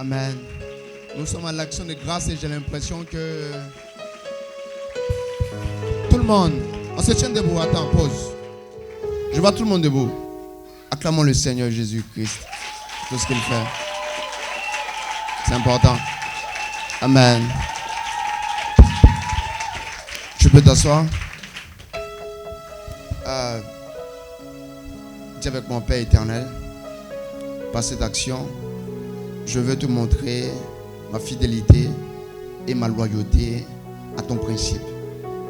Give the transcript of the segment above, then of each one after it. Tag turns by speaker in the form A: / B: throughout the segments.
A: Amen. Nous sommes à l'action de grâce et j'ai l'impression que tout le monde, on se tient debout. Attends, pause. Je vois tout le monde debout. Acclamons le Seigneur Jésus-Christ. Tout ce qu'il fait. C'est important. Amen. Tu peux t'asseoir. Dis avec mon Père éternel, par cette action, je veux te montrer ma fidélité et ma loyauté à ton principe.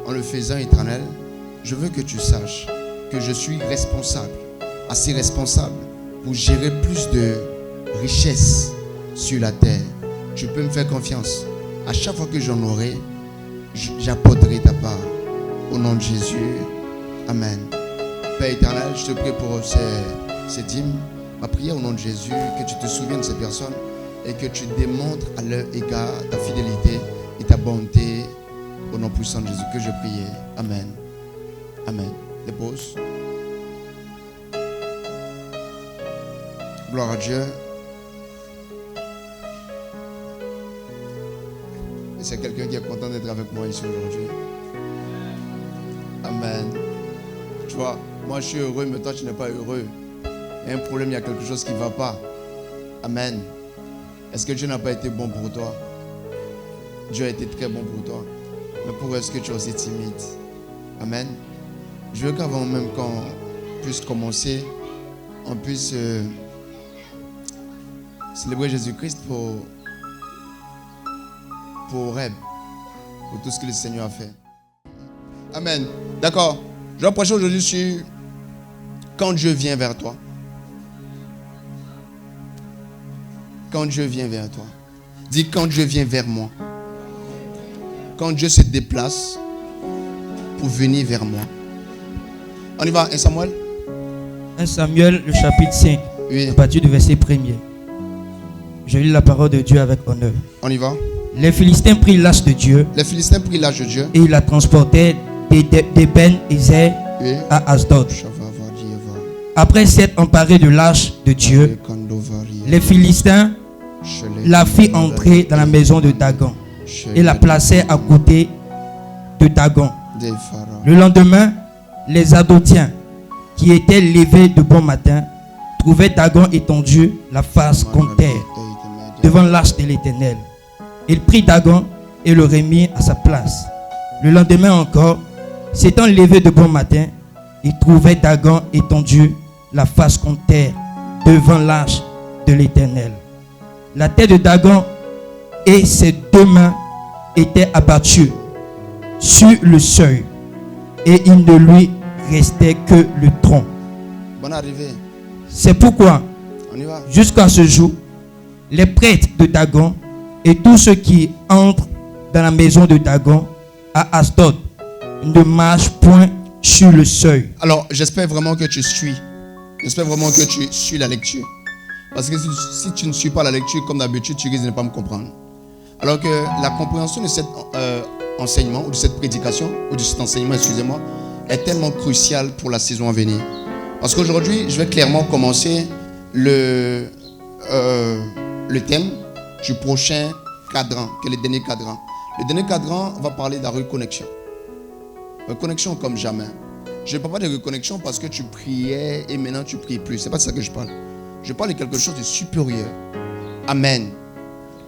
A: En le faisant, éternel, je veux que tu saches que je suis responsable, assez responsable pour gérer plus de richesses sur la terre. Tu peux me faire confiance. À chaque fois que j'en aurai, j'apporterai ta part. Au nom de Jésus. Amen. Père éternel, je te prie pour ces dîmes. Ma prière au nom de Jésus, que tu te souviennes de ces personnes et que tu démontres à leur égard ta fidélité et ta bonté. Au nom puissant de Jésus que je priais. Amen. Amen. Dépose. Gloire à Dieu. Et c'est quelqu'un qui est content d'être avec moi ici aujourd'hui. Amen. Tu vois, moi je suis heureux, mais toi tu n'es pas heureux. Il y a un problème, il y a quelque chose qui ne va pas. Amen. Est-ce que Dieu n'a pas été bon pour toi? Dieu a été très bon pour toi. Mais pourquoi est-ce que tu es aussi timide? Amen. Je veux qu'avant même qu'on puisse commencer, on puisse célébrer Jésus-Christ pour Reb, pour tout ce que le Seigneur a fait. Amen. D'accord. Je vais prêcher aujourd'hui sur quand Dieu vient vers toi. Quand Dieu vient vers toi. Dis quand Dieu vient vers moi. Quand Dieu se déplace pour venir vers moi. On y va, 1 Samuel.
B: 1 Samuel, le chapitre 5,
A: oui.
B: À partir du verset 1er. Je lis la parole de Dieu avec honneur.
A: On y va.
B: Les Philistins prirent l'arche de Dieu.
A: Les Philistins prirent l'arche de Dieu.
B: Et ils la transportaient d'Eben-Ezer
A: Oui.
B: à Asdod. Après s'être emparés de l'arche de Dieu, les Philistins la firent entrer dans la maison de Dagon et la placèrent à côté de Dagon. Le lendemain, les Adotiens, qui étaient levés de bon matin, trouvaient Dagon étendu, la face contre terre, devant l'arche de l'Éternel. Il prit Dagon et le remit à sa place. Le lendemain encore, s'étant levé de bon matin, il trouvait Dagon étendu, la face contre terre, devant l'arche de l'Éternel. La tête de Dagon et ses deux mains étaient abattues sur le seuil, et il ne lui restait que le tronc.
A: Bonne arrivée.
B: C'est pourquoi, jusqu'à ce jour, les prêtres de Dagon et tous ceux qui entrent dans la maison de Dagon à Asdod ne marchent point sur le seuil.
A: Alors, j'espère vraiment que tu suis. J'espère vraiment que tu suis la lecture. Parce que si tu ne suis pas la lecture comme d'habitude, tu risques de ne pas me comprendre. Alors que la compréhension de cet enseignement, ou de cette prédication, ou de cet enseignement, excusez-moi, est tellement cruciale pour la saison à venir. Parce qu'aujourd'hui, je vais clairement commencer le thème du prochain cadran, qui est le dernier cadran. Le dernier cadran va parler de la reconnexion. Reconnexion comme jamais. Je ne parle pas de reconnexion parce que tu priais et maintenant tu ne pries plus. Ce n'est pas de ça que je parle. Je parle de quelque chose de supérieur. Amen.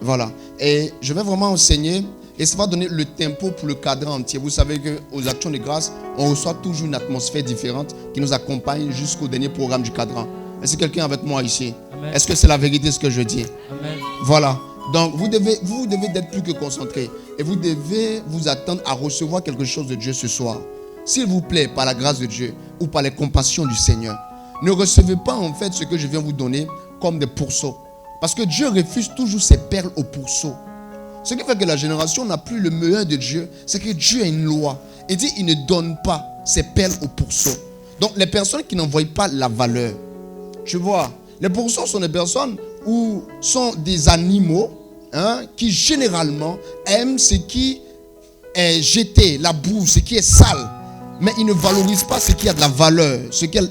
A: Voilà. Et je vais vraiment enseigner et ça va donner le tempo pour le cadran entier. Vous savez qu'aux actions de grâce, on reçoit toujours une atmosphère différente qui nous accompagne jusqu'au dernier programme du cadran. Est-ce que quelqu'un avec moi ici? Amen. Est-ce que c'est la vérité ce que je dis? Amen. Voilà. Donc vous devez être plus que concentré et vous devez vous attendre à recevoir quelque chose de Dieu ce soir. S'il vous plaît, par la grâce de Dieu ou par les compassions du Seigneur, ne recevez pas en fait ce que je viens vous donner comme des pourceaux. Parce que Dieu refuse toujours ses perles aux pourceaux. Ce qui fait que la génération n'a plus le meilleur de Dieu, c'est que Dieu a une loi. Il dit il ne donne pas ses perles aux pourceaux. Donc les personnes qui n'envoient pas la valeur, tu vois, les pourceaux sont des personnes ou sont des animaux qui généralement aiment ce qui est jeté, la boue, ce qui est sale. Mais ils ne valorisent pas ce qui a de la valeur, ce qui a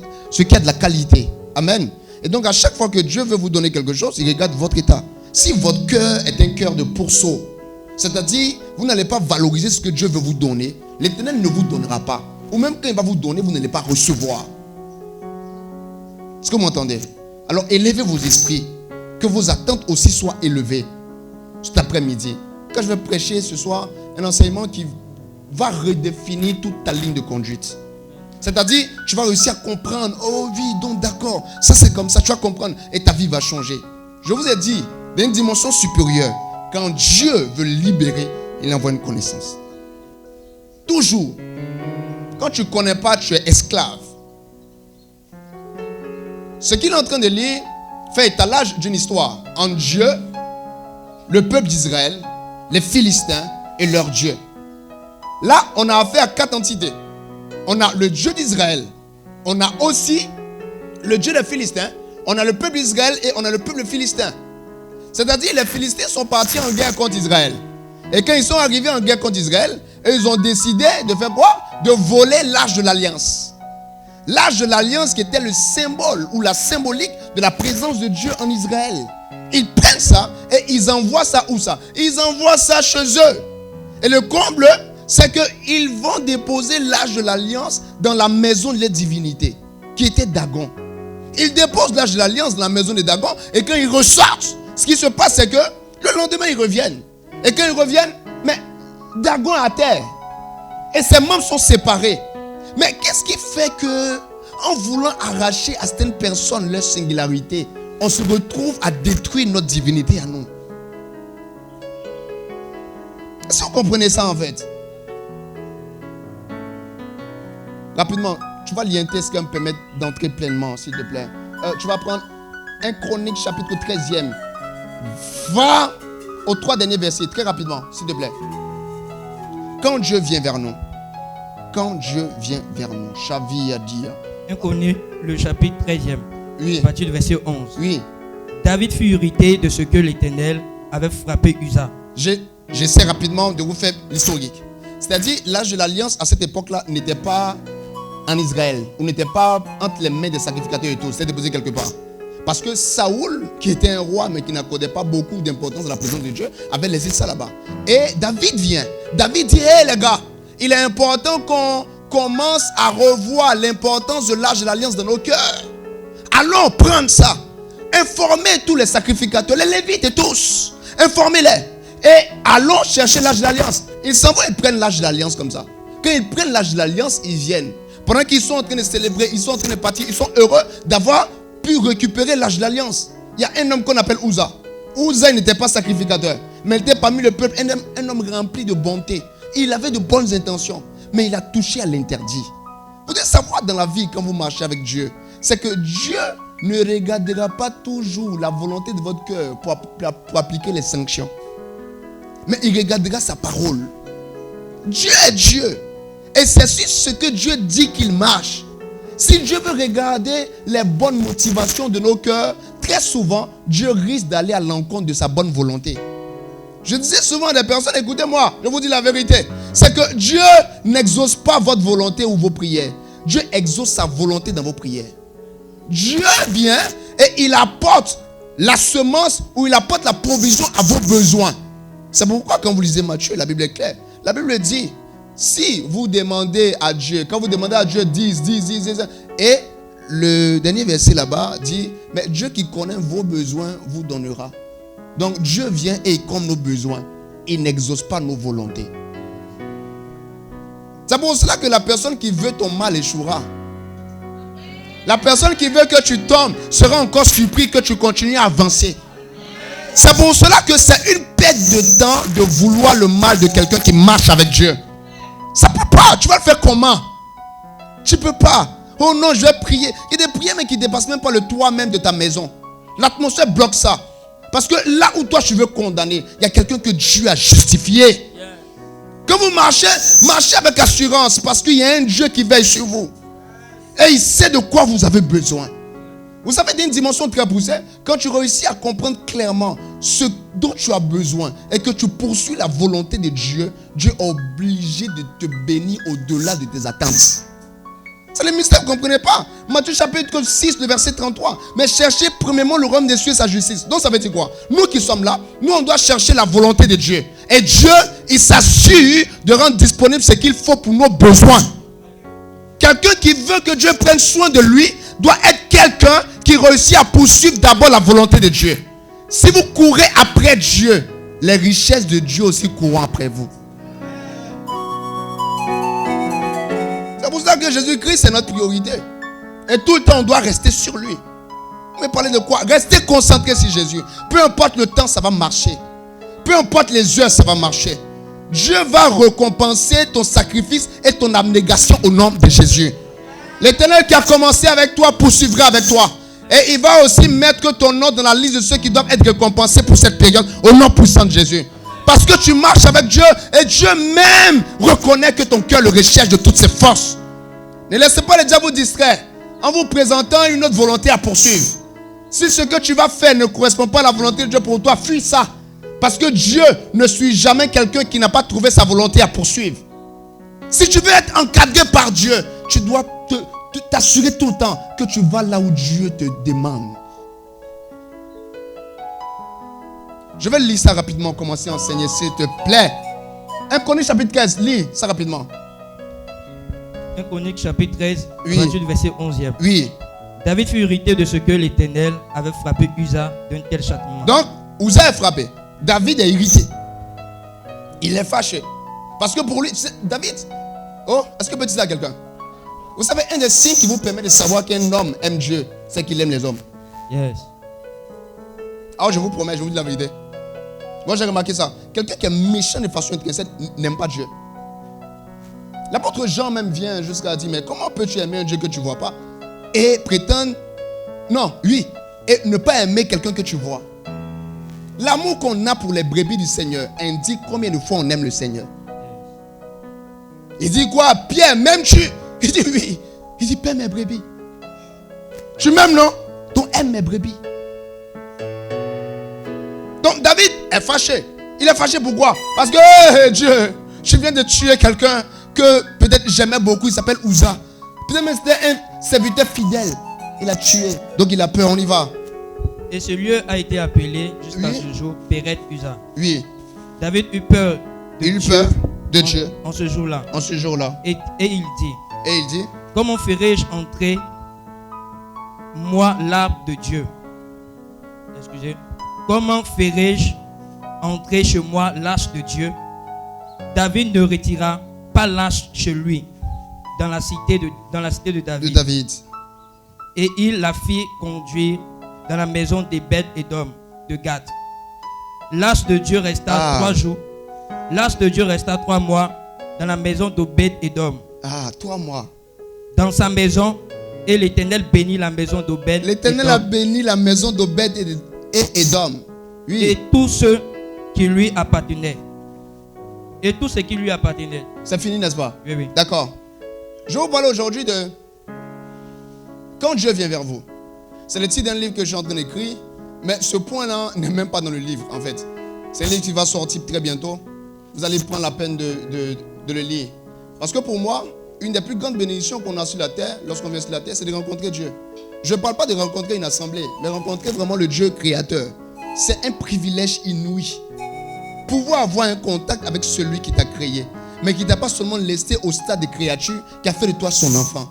A: de la qualité. Amen. Et donc à chaque fois que Dieu veut vous donner quelque chose, il regarde votre état. Si votre cœur est un cœur de pourceau, c'est-à-dire vous n'allez pas valoriser ce que Dieu veut vous donner, l'Éternel ne vous donnera pas. Ou même quand il va vous donner, vous n'allez pas recevoir. Est-ce que vous m'entendez? Alors élevez vos esprits, que vos attentes aussi soient élevées cet après-midi. Quand je vais prêcher ce soir, un enseignement qui va redéfinir toute ta ligne de conduite. C'est-à-dire, tu vas réussir à comprendre. Oh oui, donc d'accord, ça c'est comme ça, tu vas comprendre et ta vie va changer. Je vous ai dit, dans une dimension supérieure, quand Dieu veut libérer, il envoie une connaissance. Toujours. Quand tu ne connais pas, tu es esclave. Ce qu'il est en train de lire fait étalage d'une histoire entre Dieu, le peuple d'Israël, les Philistins et leur Dieu. Là, on a affaire à 4 entités. On a le Dieu d'Israël, on a aussi le Dieu des Philistins, on a le peuple d'Israël et on a le peuple philistin. C'est-à-dire les Philistins sont partis en guerre contre Israël. Et quand ils sont arrivés en guerre contre Israël, ils ont décidé de faire quoi? De voler l'arche de l'alliance. L'arche de l'alliance qui était le symbole ou la symbolique de la présence de Dieu en Israël. Ils prennent ça et ils envoient ça où ça? Ils envoient ça chez eux. Et le comble, c'est qu'ils vont déposer l'arche de l'alliance dans la maison de la divinité, qui était Dagon. Ils déposent l'arche de l'alliance dans la maison de Dagon, et quand ils ressortent, ce qui se passe, c'est que le lendemain, ils reviennent. Et quand ils reviennent, mais Dagon est à terre. Et ses membres sont séparés. Mais qu'est-ce qui fait que, en voulant arracher à certaines personnes leur singularité, on se retrouve à détruire notre divinité à nous? Est-ce que vous comprenez ça en fait? Rapidement, tu vas lire un texte qui va me permettre d'entrer pleinement, s'il te plaît. Tu vas prendre 1 Chronique chapitre 13e. Va aux 3 derniers versets, très rapidement, s'il te plaît. Quand Dieu vient vers nous, quand Dieu vient vers nous, Chavi à dire.
B: 1 Chronique, le chapitre 13e,
A: oui.
B: À partir du verset 11.
A: Oui.
B: David fut irrité de ce que l'Éternel avait frappé Uza.
A: J'essaie rapidement de vous faire l'historique. C'est-à-dire, l'âge de l'alliance à cette époque-là n'était pas en Israël, ou n'était pas entre les mains des sacrificateurs et tout, c'était déposé quelque part. Parce que Saoul, qui était un roi mais qui n'accordait pas beaucoup d'importance à la présence de Dieu, avait laissé ça là-bas. Et David vient. David dit, hé les gars, il est important qu'on commence à revoir l'importance de l'âge de l'alliance dans nos cœurs. Allons prendre ça. Informez tous les sacrificateurs, les Lévites et tous. Informez-les. Et allons chercher l'âge de l'alliance. Ils s'en vont et prennent l'âge de l'alliance comme ça. Quand ils prennent l'âge de l'alliance, ils viennent. Pendant qu'ils sont en train de célébrer, ils sont en train de partir, ils sont heureux d'avoir pu récupérer l'âge de l'alliance. Il y a un homme qu'on appelle Uza. Uza n'était pas sacrificateur, mais il était parmi le peuple, un homme rempli de bonté. Il avait de bonnes intentions, mais il a touché à l'interdit. Vous devez savoir dans la vie, quand vous marchez avec Dieu, c'est que Dieu ne regardera pas toujours la volonté de votre cœur pour appliquer les sanctions. Mais il regardera sa parole. Dieu est Dieu. Et c'est sur ce que Dieu dit qu'il marche. Si Dieu veut regarder les bonnes motivations de nos cœurs, très souvent, Dieu risque d'aller à l'encontre de sa bonne volonté. Je disais souvent à des personnes, écoutez-moi, je vous dis la vérité. C'est que Dieu n'exauce pas votre volonté ou vos prières. Dieu exauce sa volonté dans vos prières. Dieu vient et il apporte la semence ou il apporte la provision à vos besoins. C'est pourquoi quand vous lisez Matthieu, la Bible est claire. La Bible dit, si vous demandez à Dieu, quand vous demandez à Dieu 10, et le dernier verset là-bas dit, mais Dieu qui connaît vos besoins vous donnera. Donc Dieu vient et il comble nos besoins. Il n'exauce pas nos volontés. C'est pour cela que la personne qui veut ton mal échouera. La personne qui veut que tu tombes sera encore surpris que tu continues à avancer. C'est pour cela que c'est une perte de temps de vouloir le mal de quelqu'un qui marche avec Dieu. Ça peut pas. Tu vas le faire comment? Tu peux pas. Oh non, je vais prier. Il y a des prières mais qui ne dépassent même pas le toit même de ta maison. L'atmosphère bloque ça. Parce que là où toi tu veux condamner, il y a quelqu'un que Dieu a justifié. Quand vous marchez, marchez avec assurance parce qu'il y a un Dieu qui veille sur vous. Et il sait de quoi vous avez besoin. Vous savez, d'une dimension très poussée, quand tu réussis à comprendre clairement ce dont tu as besoin et que tu poursuis la volonté de Dieu, Dieu est obligé de te bénir au-delà de tes attentes. C'est le mystère, vous ne comprenez pas. Matthieu chapitre 6, le verset 33. Mais cherchez premièrement le royaume des cieux et sa justice. Donc ça veut dire quoi? Nous qui sommes là, nous on doit chercher la volonté de Dieu. Et Dieu, il s'assure de rendre disponible ce qu'il faut pour nos besoins. Quelqu'un qui veut que Dieu prenne soin de lui doit être quelqu'un qui réussit à poursuivre d'abord la volonté de Dieu. Si vous courez après Dieu, les richesses de Dieu aussi courront après vous. C'est pour ça que Jésus-Christ c'est notre priorité. Et tout le temps on doit rester sur lui. Mais parler de quoi? Rester concentré sur Jésus. Peu importe le temps, ça va marcher. Peu importe les heures, ça va marcher. Dieu va récompenser ton sacrifice et ton abnégation au nom de Jésus. L'Éternel qui a commencé avec toi poursuivra avec toi. Et il va aussi mettre ton nom dans la liste de ceux qui doivent être récompensés pour cette période au nom puissant de Jésus. Parce que tu marches avec Dieu et Dieu même reconnaît que ton cœur le recherche de toutes ses forces. Ne laissez pas le diable vous distraire en vous présentant une autre volonté à poursuivre. Si ce que tu vas faire ne correspond pas à la volonté de Dieu pour toi, fuis ça. Parce que Dieu ne suit jamais quelqu'un qui n'a pas trouvé sa volonté à poursuivre. Si tu veux être encadré par Dieu, tu dois t'assurer tout le temps que tu vas là où Dieu te demande. Je vais lire ça rapidement, commencer à enseigner, s'il te plaît. 1 Chroniques chapitre 13, lis ça rapidement.
B: 1 Chroniques chapitre 13,
A: oui.
B: 28 verset 11e.
A: Oui.
B: David fut irrité de ce que l'Éternel avait frappé Uza d'un tel châtiment.
A: Donc, Uza est frappé. David est irrité. Il est fâché. Parce que pour lui, David, oh, est-ce que je peux dire ça à quelqu'un? Vous savez, un des signes qui vous permet de savoir qu'un homme aime Dieu, c'est qu'il aime les hommes.
B: Yes.
A: Alors je vous promets, je vous dis la vérité. Moi j'ai remarqué ça. Quelqu'un qui est méchant de façon intrinsèque n'aime pas Dieu. L'apôtre Jean même vient jusqu'à dire, mais comment peux-tu aimer un Dieu que tu ne vois pas? Et prétendre, non, oui, et ne pas aimer quelqu'un que tu vois. L'amour qu'on a pour les brebis du Seigneur indique combien de fois on aime le Seigneur. Il dit quoi? Pierre, m'aimes-tu? Il dit oui. Il dit, paie mes brebis. Tu m'aimes, non? Donc aime mes brebis. Donc David est fâché. Il est fâché pourquoi? Parce que hey, Dieu, je viens de tuer quelqu'un que peut-être j'aimais beaucoup. Il s'appelle Uza. Peut-être même c'était un serviteur fidèle. Il a tué. Donc il a peur, on y va.
B: Et ce lieu a été appelé jusqu'à
A: oui.
B: ce jour Péret Uza.
A: Oui.
B: David eut peur de Dieu en ce jour-là.
A: En ce jour-là.
B: Et il dit.
A: Et il dit.
B: Comment ferai-je entrer moi l'arbre de Dieu? Excusez. Comment ferai-je entrer chez moi l'arche de Dieu? David ne retira pas l'arche chez lui dans la cité de David. Et il la fit conduire dans la maison des bêtes et d'hommes de Gad. L'arche de Dieu resta 3 jours. L'arche de Dieu resta 3 mois dans la maison d'Obed et d'hommes.
A: 3 mois.
B: Dans sa maison, et l'Éternel bénit la maison d'Obed.
A: L'Éternel a béni la maison d'Obed et Édom. Oui.
B: Et tous ceux qui lui appartenaient. Et tout ce qui lui appartenait.
A: C'est fini, n'est-ce pas?
B: Oui, oui.
A: D'accord. Je vais vous parler aujourd'hui de quand Dieu vient vers vous. C'est le titre d'un livre que je suis en train d'écrire. Mais ce point-là n'est même pas dans le livre, en fait. C'est un livre qui va sortir très bientôt. Vous allez prendre la peine de le lire. Parce que pour moi, une des plus grandes bénédictions qu'on a sur la terre, lorsqu'on vient sur la terre, c'est de rencontrer Dieu. Je ne parle pas de rencontrer une assemblée, mais rencontrer vraiment le Dieu créateur. C'est un privilège inouï. Pouvoir avoir un contact avec celui qui t'a créé, mais qui ne t'a pas seulement laissé au stade de créature, qui a fait de toi son enfant.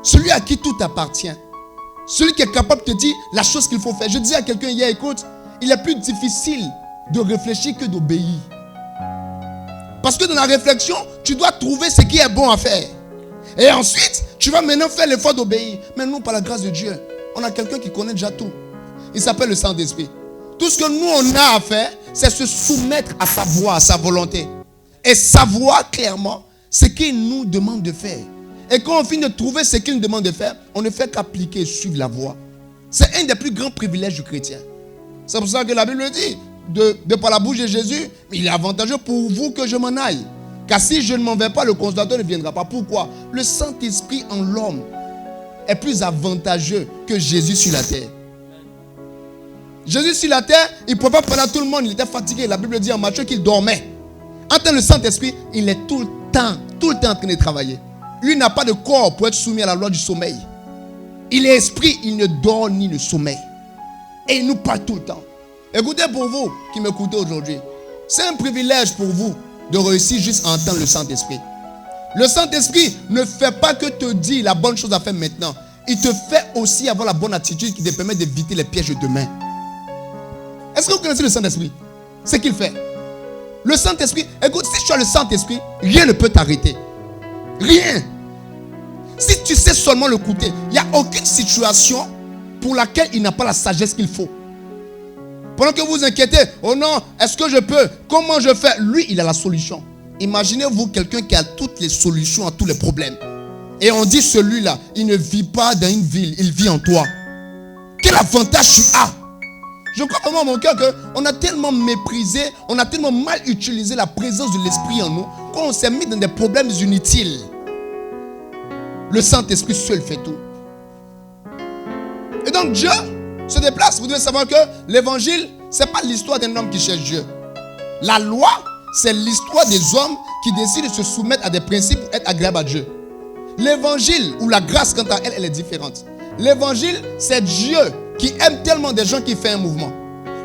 A: Celui à qui tout appartient. Celui qui est capable de te dire la chose qu'il faut faire. Je disais à quelqu'un hier, écoute, il est plus difficile de réfléchir que d'obéir. Parce que dans la réflexion, tu dois trouver ce qui est bon à faire. Et ensuite, tu vas maintenant faire l'effort d'obéir. Mais nous, par la grâce de Dieu, on a quelqu'un qui connaît déjà tout. Il s'appelle le Saint-Esprit. Tout ce que nous, on a à faire, c'est se soumettre à sa voix, à sa volonté. Et savoir clairement ce qu'il nous demande de faire. Et quand on finit de trouver ce qu'il nous demande de faire, on ne fait qu'appliquer et suivre la voie. C'est un des plus grands privilèges du chrétien. C'est pour ça que la Bible dit, de par la bouche de Jésus, il est avantageux pour vous que je m'en aille. Car si je ne m'en vais pas, le Consolateur ne viendra pas. Pourquoi? Le Saint-Esprit en l'homme est plus avantageux que Jésus sur la terre. Jésus sur la terre, il ne pouvait pas parler à tout le monde, il était fatigué. La Bible dit en Matthieu qu'il dormait. En tant que le Saint-Esprit, il est tout le temps en train de travailler. Lui n'a pas de corps pour être soumis à la loi du sommeil. Il est esprit, il ne dort ni ne sommeille. Et il nous parle tout le temps. Écoutez, pour vous qui m'écoutez aujourd'hui, c'est un privilège pour vous de réussir juste à entendre le Saint-Esprit. Le Saint-Esprit ne fait pas que te dire la bonne chose à faire maintenant. Il te fait aussi avoir la bonne attitude qui te permet d'éviter les pièges de demain. Est-ce que vous connaissez le Saint-Esprit? C'est ce qu'il fait. Le Saint-Esprit, écoute, si tu as le Saint-Esprit, rien ne peut t'arrêter. Rien. Si tu sais seulement l'écouter, il n'y a aucune situation pour laquelle il n'a pas la sagesse qu'il faut. Pendant que vous vous inquiétez, oh non, est-ce que je peux? Comment je fais? Lui, il a la solution. Imaginez-vous quelqu'un qui a toutes les solutions à tous les problèmes. Et on dit celui-là, il ne vit pas dans une ville, il vit en toi. Quel avantage tu as? Je crois vraiment à mon cœur qu'on a tellement méprisé, on a tellement mal utilisé la présence de l'Esprit en nous, qu'on s'est mis dans des problèmes inutiles. Le Saint-Esprit seul fait tout. Et donc Dieu se déplace. Vous devez savoir que l'évangile, ce n'est pas l'histoire d'un homme qui cherche Dieu. La loi, c'est l'histoire des hommes qui décident de se soumettre à des principes pour être agréables à Dieu. L'évangile, ou la grâce quant à elle, elle est différente. L'évangile, c'est Dieu qui aime tellement des gens qu'il fait un mouvement.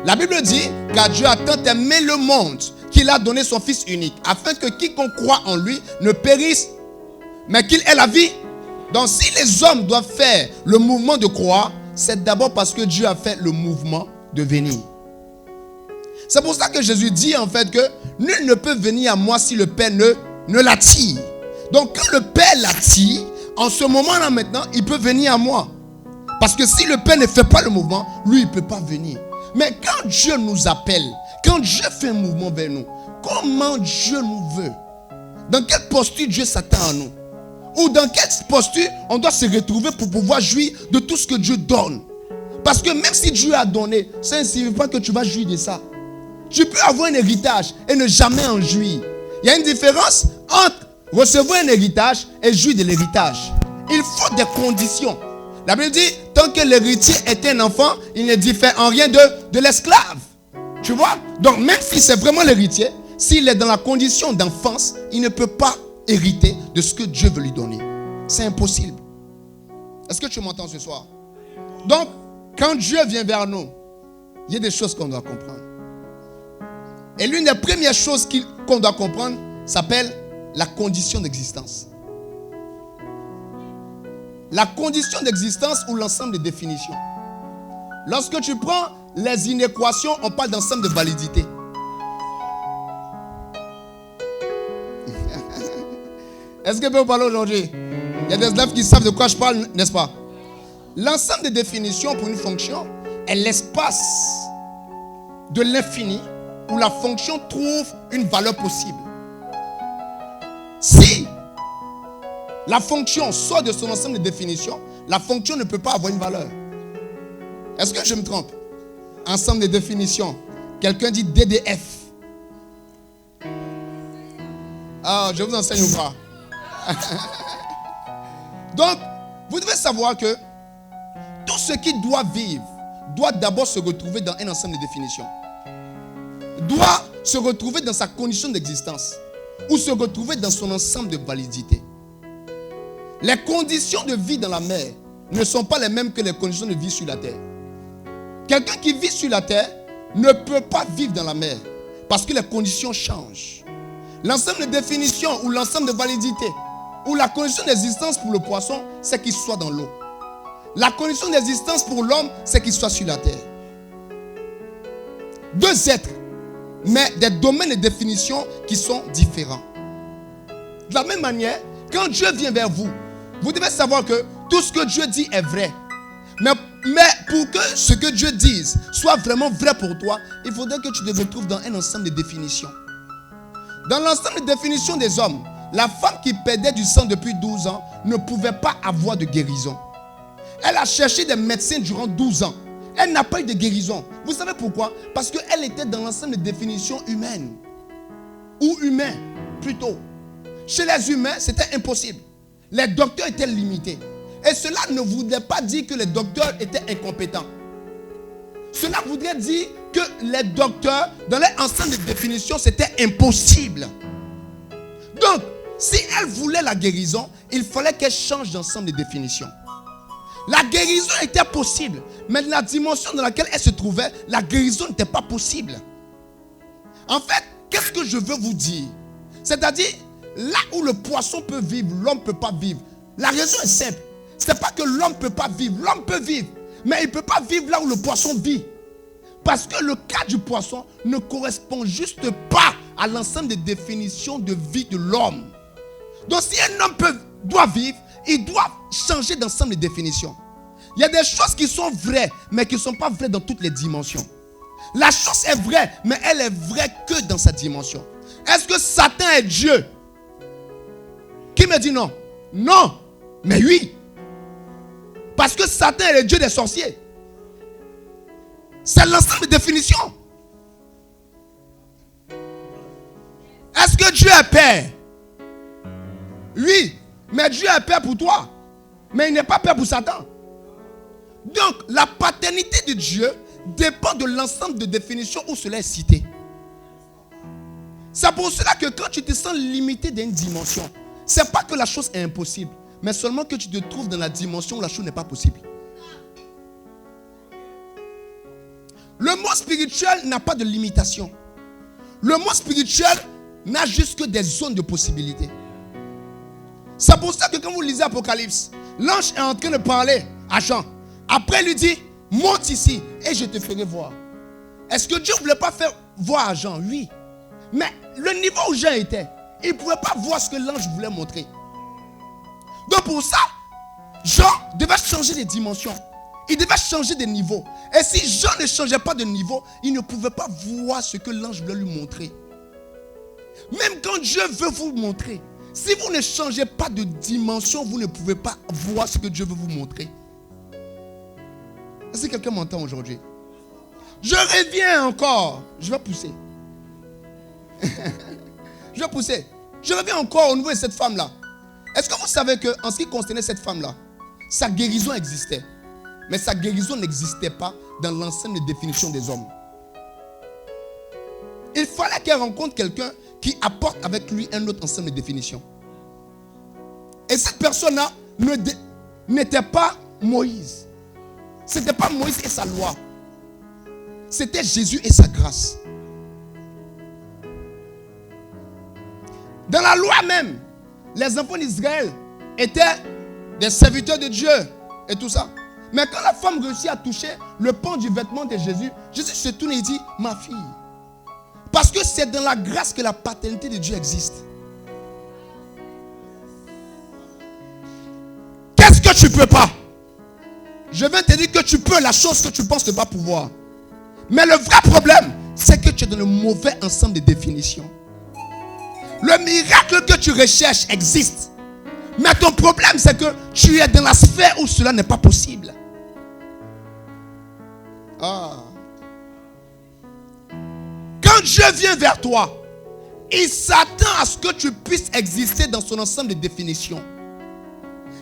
A: La Bible dit car Dieu a tant aimé le monde qu'il a donné son Fils unique, afin que quiconque croit en lui ne périsse, mais qu'il ait la vie. Donc si les hommes doivent faire le mouvement de croire, c'est d'abord parce que Dieu a fait le mouvement de venir. C'est pour ça que Jésus dit en fait que nul ne peut venir à moi si le Père ne l'attire. Donc quand le Père l'attire, en ce moment-là maintenant, il peut venir à moi. Parce que si le Père ne fait pas le mouvement, lui il ne peut pas venir. Mais quand Dieu nous appelle, quand Dieu fait un mouvement vers nous, comment Dieu nous veut? Dans quelle posture Dieu s'attend à nous? Ou dans quelle posture on doit se retrouver pour pouvoir jouir de tout ce que Dieu donne? Parce que même si Dieu a donné, ça ne signifie pas que tu vas jouir de ça. Tu peux avoir un héritage et ne jamais en jouir. Il y a une différence entre recevoir un héritage et jouir de l'héritage. Il faut des conditions. La Bible dit, tant que l'héritier est un enfant, il ne diffère en rien de l'esclave. Tu vois? Donc même si c'est vraiment l'héritier, s'il est dans la condition d'enfance, il ne peut pas hériter de ce que Dieu veut lui donner. C'est impossible. Est-ce que tu m'entends ce soir? Donc, quand Dieu vient vers nous, il y a des choses qu'on doit comprendre. Et l'une des premières choses qu'on doit comprendre s'appelle la condition d'existence. La condition d'existence ou l'ensemble des définitions. Lorsque tu prends les inéquations, on parle d'ensemble de validité. Est-ce que je peux vous parler aujourd'hui? Il y a des élèves qui savent de quoi je parle, n'est-ce pas? L'ensemble des définitions pour une fonction est l'espace de l'infini où la fonction trouve une valeur possible. Si la fonction sort de son ensemble de définitions, la fonction ne peut pas avoir une valeur. Est-ce que je me trompe? Ensemble de définitions. Quelqu'un dit DDF. Ah, je vous enseigne ou pas? Donc, vous devez savoir que tout ce qui doit vivre doit d'abord se retrouver dans un ensemble de définitions. Doit se retrouver dans sa condition d'existence ou se retrouver dans son ensemble de validité. Les conditions de vie dans la mer ne sont pas les mêmes que les conditions de vie sur la terre. Quelqu'un qui vit sur la terre ne peut pas vivre dans la mer parce que les conditions changent. L'ensemble de définitions ou l'ensemble de validité ou la condition d'existence pour le poisson, c'est qu'il soit dans l'eau. La condition d'existence pour l'homme, c'est qu'il soit sur la terre. Deux êtres, mais des domaines de définition qui sont différents. De la même manière, quand Dieu vient vers vous, vous devez savoir que tout ce que Dieu dit est vrai. Mais pour que ce que Dieu dise soit vraiment vrai pour toi, il faudrait que tu te retrouves dans un ensemble de définitions. Dans l'ensemble de définitions des hommes, la femme qui perdait du sang depuis 12 ans ne pouvait pas avoir de guérison. Elle a cherché des médecins durant 12 ans. Elle n'a pas eu de guérison. Vous savez pourquoi? Parce qu'elle était dans l'ensemble de définitions humaines. Ou humains, plutôt. Chez les humains, c'était impossible. Les docteurs étaient limités. Et cela ne voudrait pas dire que les docteurs étaient incompétents. Cela voudrait dire que les docteurs, dans leur ensemble de définitions, c'était impossible. Donc, Si elle voulait la guérison, il fallait qu'elle change d'ensemble de définitions. La guérison était possible, mais la dimension dans laquelle elle se trouvait, la guérison n'était pas possible. En fait, qu'est-ce que je veux vous dire? C'est-à-dire, là où le poisson peut vivre, l'homme ne peut pas vivre. La raison est simple. Ce n'est pas que l'homme ne peut pas vivre. L'homme peut vivre, mais il ne peut pas vivre là où le poisson vit. Parce que le cas du poisson ne correspond juste pas à l'ensemble des définitions de vie de l'homme. Donc si un homme doit vivre, il doit changer d'ensemble de définitions. Il y a des choses qui sont vraies, mais qui ne sont pas vraies dans toutes les dimensions. La chose est vraie, mais elle est vraie que dans sa dimension. Est-ce que Satan est Dieu? Qui me dit non? Non, mais oui. Parce que Satan est le Dieu des sorciers. C'est l'ensemble des définitions. Est-ce que Dieu est Père? Oui, mais Dieu est Père pour toi. Mais il n'est pas Père pour Satan. Donc, la paternité de Dieu dépend de l'ensemble de définitions où cela est cité. C'est pour cela que quand tu te sens limité d'une dimension, ce n'est pas que la chose est impossible, mais seulement que tu te trouves dans la dimension où la chose n'est pas possible. Le monde spirituel n'a pas de limitation. Le monde spirituel n'a juste que des zones de possibilités. C'est pour ça que quand vous lisez Apocalypse, l'ange est en train de parler à Jean. Après, il lui dit, monte ici et je te ferai voir. Est-ce que Dieu ne voulait pas faire voir à Jean? Oui. Mais le niveau où Jean était, il ne pouvait pas voir ce que l'ange voulait montrer. Donc pour ça, Jean devait changer de dimension. Il devait changer de niveau. Et si Jean ne changeait pas de niveau, il ne pouvait pas voir ce que l'ange voulait lui montrer. Même quand Dieu veut vous montrer, si vous ne changez pas de dimension, vous ne pouvez pas voir ce que Dieu veut vous montrer. Est-ce que quelqu'un m'entend aujourd'hui? Je reviens encore. Je vais pousser. Je vais pousser. Je reviens encore au niveau de cette femme-là. Est-ce que vous savez qu'en ce qui concernait cette femme-là, sa guérison existait. Mais sa guérison n'existait pas dans l'ensemble des définitions des hommes. Il fallait qu'elle rencontre quelqu'un qui apporte avec lui un autre ensemble de définitions. Et cette personne-là n'était pas Moïse. Ce n'était pas Moïse et sa loi. C'était Jésus et sa grâce. Dans la loi même, les enfants d'Israël étaient des serviteurs de Dieu et tout ça. Mais quand la femme réussit à toucher le pan du vêtement de Jésus, Jésus se tourne et dit, ma fille. Parce que c'est dans la grâce que la paternité de Dieu existe. Qu'est-ce que tu ne peux pas? Je vais te dire que tu peux la chose que tu penses ne pas pouvoir. Mais le vrai problème, c'est que tu es dans le mauvais ensemble de définitions. Le miracle que tu recherches existe. Mais ton problème, c'est que tu es dans la sphère où cela n'est pas possible. Quand Dieu vient vers toi, il s'attend à ce que tu puisses exister dans son ensemble de définitions.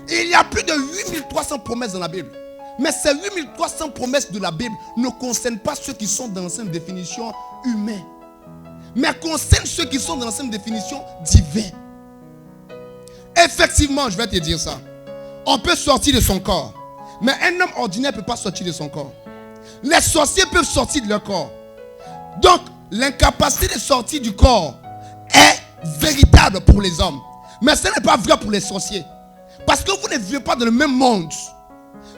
A: Il y a plus de 8300 promesses dans la Bible. Mais ces 8300 promesses de la Bible ne concernent pas ceux qui sont dans l'ensemble de définitions humaines, mais concernent ceux qui sont dans l'ensemble de définitions divines. Effectivement, je vais te dire ça. On peut sortir de son corps, mais un homme ordinaire ne peut pas sortir de son corps. Les sorciers peuvent sortir de leur corps. Donc, l'incapacité de sortir du corps est véritable pour les hommes. Mais ce n'est pas vrai pour les sorciers. Parce que vous ne vivez pas dans le même monde.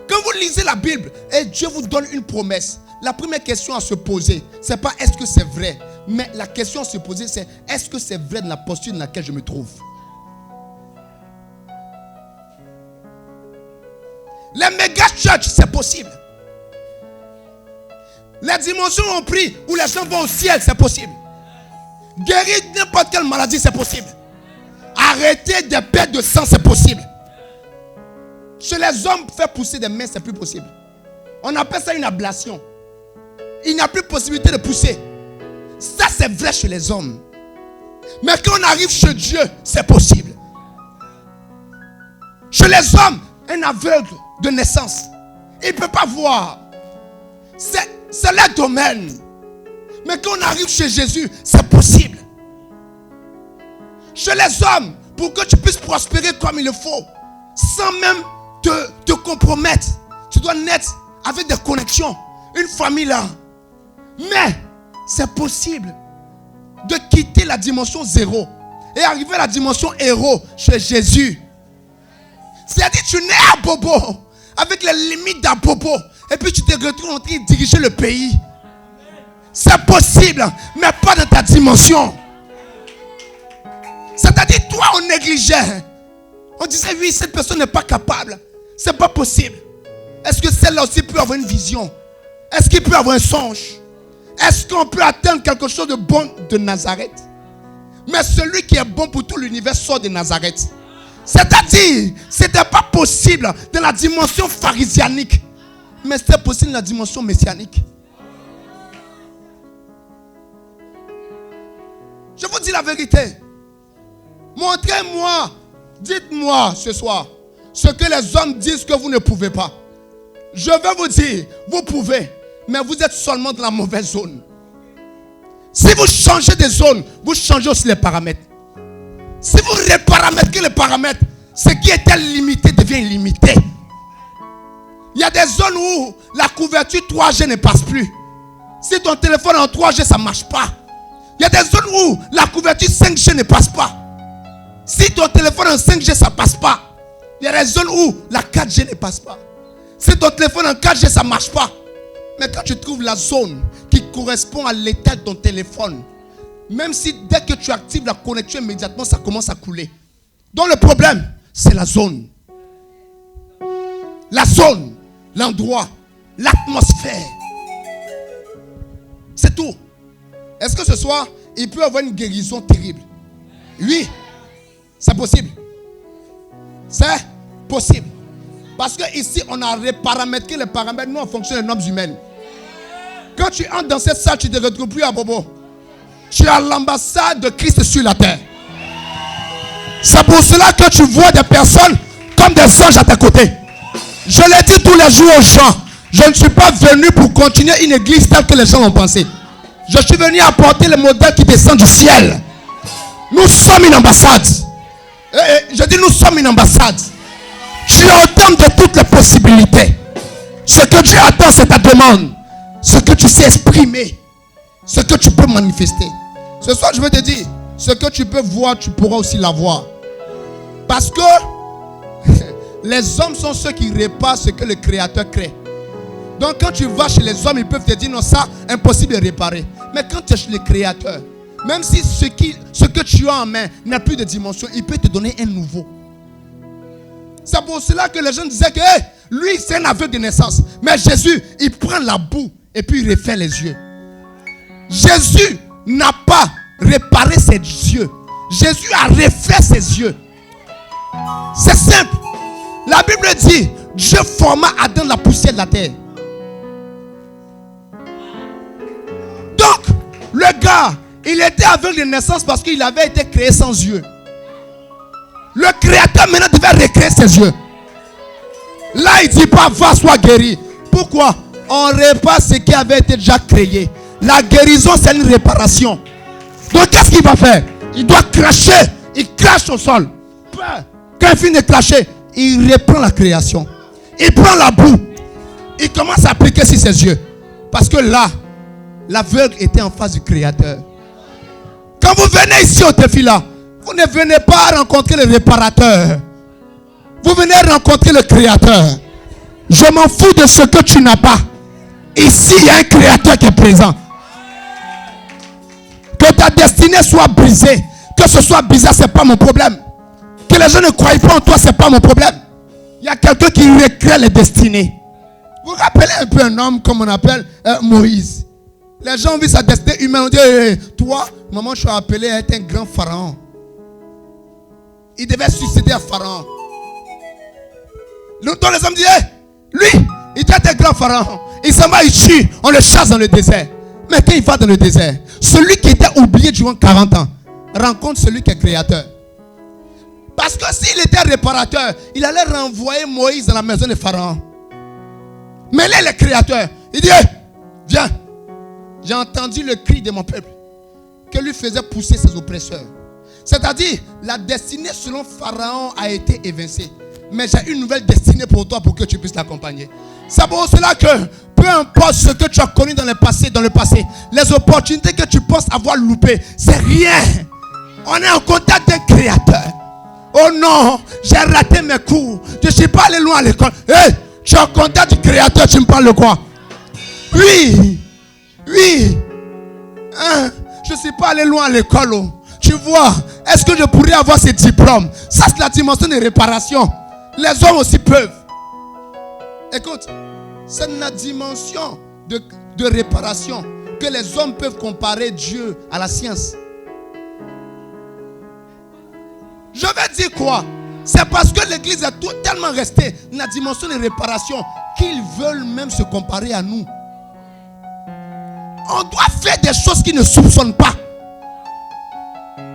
A: Quand vous lisez la Bible et Dieu vous donne une promesse, la première question à se poser, ce n'est pas est-ce que c'est vrai, mais la question à se poser, c'est est-ce que c'est vrai dans la posture dans laquelle je me trouve. Les méga church, c'est possible. Les dimensions ont pris où les gens vont au ciel, c'est possible. Guérir n'importe quelle maladie, c'est possible. Arrêter des pertes de sang, c'est possible. Chez les hommes, faire pousser des mains, c'est plus possible. On appelle ça une ablation. Il n'y a plus de possibilité de pousser. Ça, c'est vrai chez les hommes. Mais quand on arrive chez Dieu, c'est possible. Chez les hommes, un aveugle de naissance, il ne peut pas voir. C'est leur domaine. Mais quand on arrive chez Jésus, c'est possible. Chez les hommes, pour que tu puisses prospérer comme il le faut, sans même te compromettre. Tu dois naître avec des connexions, une famille là. Mais c'est possible de quitter la dimension 0 et arriver à la dimension héros chez Jésus. C'est-à-dire tu nais à Bobo, avec les limites d'un Bobo, et puis tu te retrouves en train de diriger le pays. C'est possible, mais pas dans ta dimension. C'est-à-dire toi on négligeait. On disait oui, cette personne n'est pas capable. C'est pas possible. Est-ce que celle-là aussi peut avoir une vision? Est-ce qu'il peut avoir un songe? Est-ce qu'on peut atteindre quelque chose de bon de Nazareth? Mais celui qui est bon pour tout l'univers sort de Nazareth. C'est-à-dire, ce n'était pas possible dans la dimension pharisianique, mais c'était possible dans la dimension messianique. Je vous dis la vérité. Montrez-moi, dites-moi ce soir, ce que les hommes disent que vous ne pouvez pas. Je vais vous dire, vous pouvez, mais vous êtes seulement dans la mauvaise zone. Si vous changez de zone, vous changez aussi les paramètres. Si vous reparamétrez les paramètres, ce qui était limité devient illimité. Il y a des zones où la couverture 3G ne passe plus. Si ton téléphone est en 3G, ça ne marche pas. Il y a des zones où la couverture 5G ne passe pas. Si ton téléphone est en 5G, ça ne passe pas. Il y a des zones où la 4G ne passe pas. Si ton téléphone est en 4G, ça ne marche pas. Mais quand tu trouves la zone qui correspond à l'état de ton téléphone, même si dès que tu actives la connexion immédiatement, ça commence à couler. Donc le problème, c'est la zone. La zone, l'endroit, l'atmosphère. C'est tout. Est-ce que ce soir, il peut y avoir une guérison terrible? Oui, c'est possible. C'est possible. Parce qu'ici, on a reparamétré les paramètres. Nous, on fonctionne des normes humaines. Quand tu entres dans cette salle, tu ne te retrouves plus à Bobo. Tu es à l'ambassade de Christ sur la terre. C'est pour cela que tu vois des personnes comme des anges à tes côtés. Je l'ai dit tous les jours aux gens. Je ne suis pas venu pour continuer une église telle que les gens ont pensé. Je suis venu apporter le modèle qui descend du ciel. Nous sommes une ambassade. Je dis nous sommes une ambassade. Tu es au terme de toutes les possibilités. Ce que Dieu attend, c'est ta demande. Ce que tu sais exprimer. Ce que tu peux manifester. Ce soir, je veux te dire, ce que tu peux voir, tu pourras aussi l'avoir. Parce que les hommes sont ceux qui réparent ce que le Créateur crée. Donc quand tu vas chez les hommes, ils peuvent te dire non, ça, impossible de réparer. Mais quand tu es chez le Créateur, même si ce que tu as en main n'a plus de dimension, il peut te donner un nouveau. C'est pour cela que les gens disaient que lui, c'est un aveugle de naissance. Mais Jésus, il prend la boue et puis il refait les yeux. Jésus n'a pas réparé ses yeux. Jésus a refait ses yeux. C'est simple. La Bible dit, Dieu forma Adam de la poussière de la terre. Donc, le gars, il était aveugle de naissance parce qu'il avait été créé sans yeux. Le Créateur maintenant devait recréer ses yeux. Là, il ne dit pas, va, sois guéri. Pourquoi? On répare ce qui avait été déjà créé. La guérison, c'est une réparation. Donc, qu'est-ce qu'il va faire? Il doit cracher. Il crache au sol. Quand il finit de cracher, il reprend la création. Il prend la boue. Il commence à appliquer sur ses yeux. Parce que là, l'aveugle était en face du Créateur. Quand vous venez ici au défi là, vous ne venez pas rencontrer le réparateur. Vous venez rencontrer le Créateur. Je m'en fous de ce que tu n'as pas. Ici, il y a un Créateur qui est présent. Que ta destinée soit brisée. Que ce soit bizarre, ce n'est pas mon problème. Que les gens ne croient pas en toi, ce n'est pas mon problème. Il y a quelqu'un qui recrée les destinées. Vous vous rappelez un peu un homme comme on appelle Moïse. Les gens ont vu sa destinée humaine. On dit, toi, maman, je suis appelé à être un grand pharaon. Il devait succéder à Pharaon. Donc les hommes disent, lui, il doit être un grand pharaon. Il s'en va, il tue, on le chasse dans le désert. Mais quand il va dans le désert, celui qui était oublié durant 40 ans rencontre celui qui est créateur. Parce que s'il était réparateur, il allait renvoyer Moïse dans la maison de Pharaon. Mais là, il est créateur. Il dit, viens, j'ai entendu le cri de mon peuple que lui faisait pousser ses oppresseurs. C'est-à-dire, la destinée selon Pharaon a été évincée. Mais j'ai une nouvelle destinée pour toi pour que tu puisses l'accompagner. C'est pour cela que peu importe ce que tu as connu dans le passé, les opportunités que tu penses avoir loupées, c'est rien. On est en contact d'un créateur. Oh non, j'ai raté mes cours. Je ne suis pas allé loin à l'école. Hey, tu es en contact du créateur, tu me parles de quoi? Oui. Hein? Je ne suis pas allé loin à l'école. Oh. Tu vois, est-ce que je pourrais avoir ces diplômes? Ça, c'est la dimension de réparation. Les hommes aussi peuvent. Écoute, c'est la dimension de réparation que les hommes peuvent comparer Dieu à la science. Je vais dire quoi? C'est parce que l'église est tellement restée dans la dimension de réparation qu'ils veulent même se comparer à nous. On doit faire des choses qu'ils ne soupçonnent pas.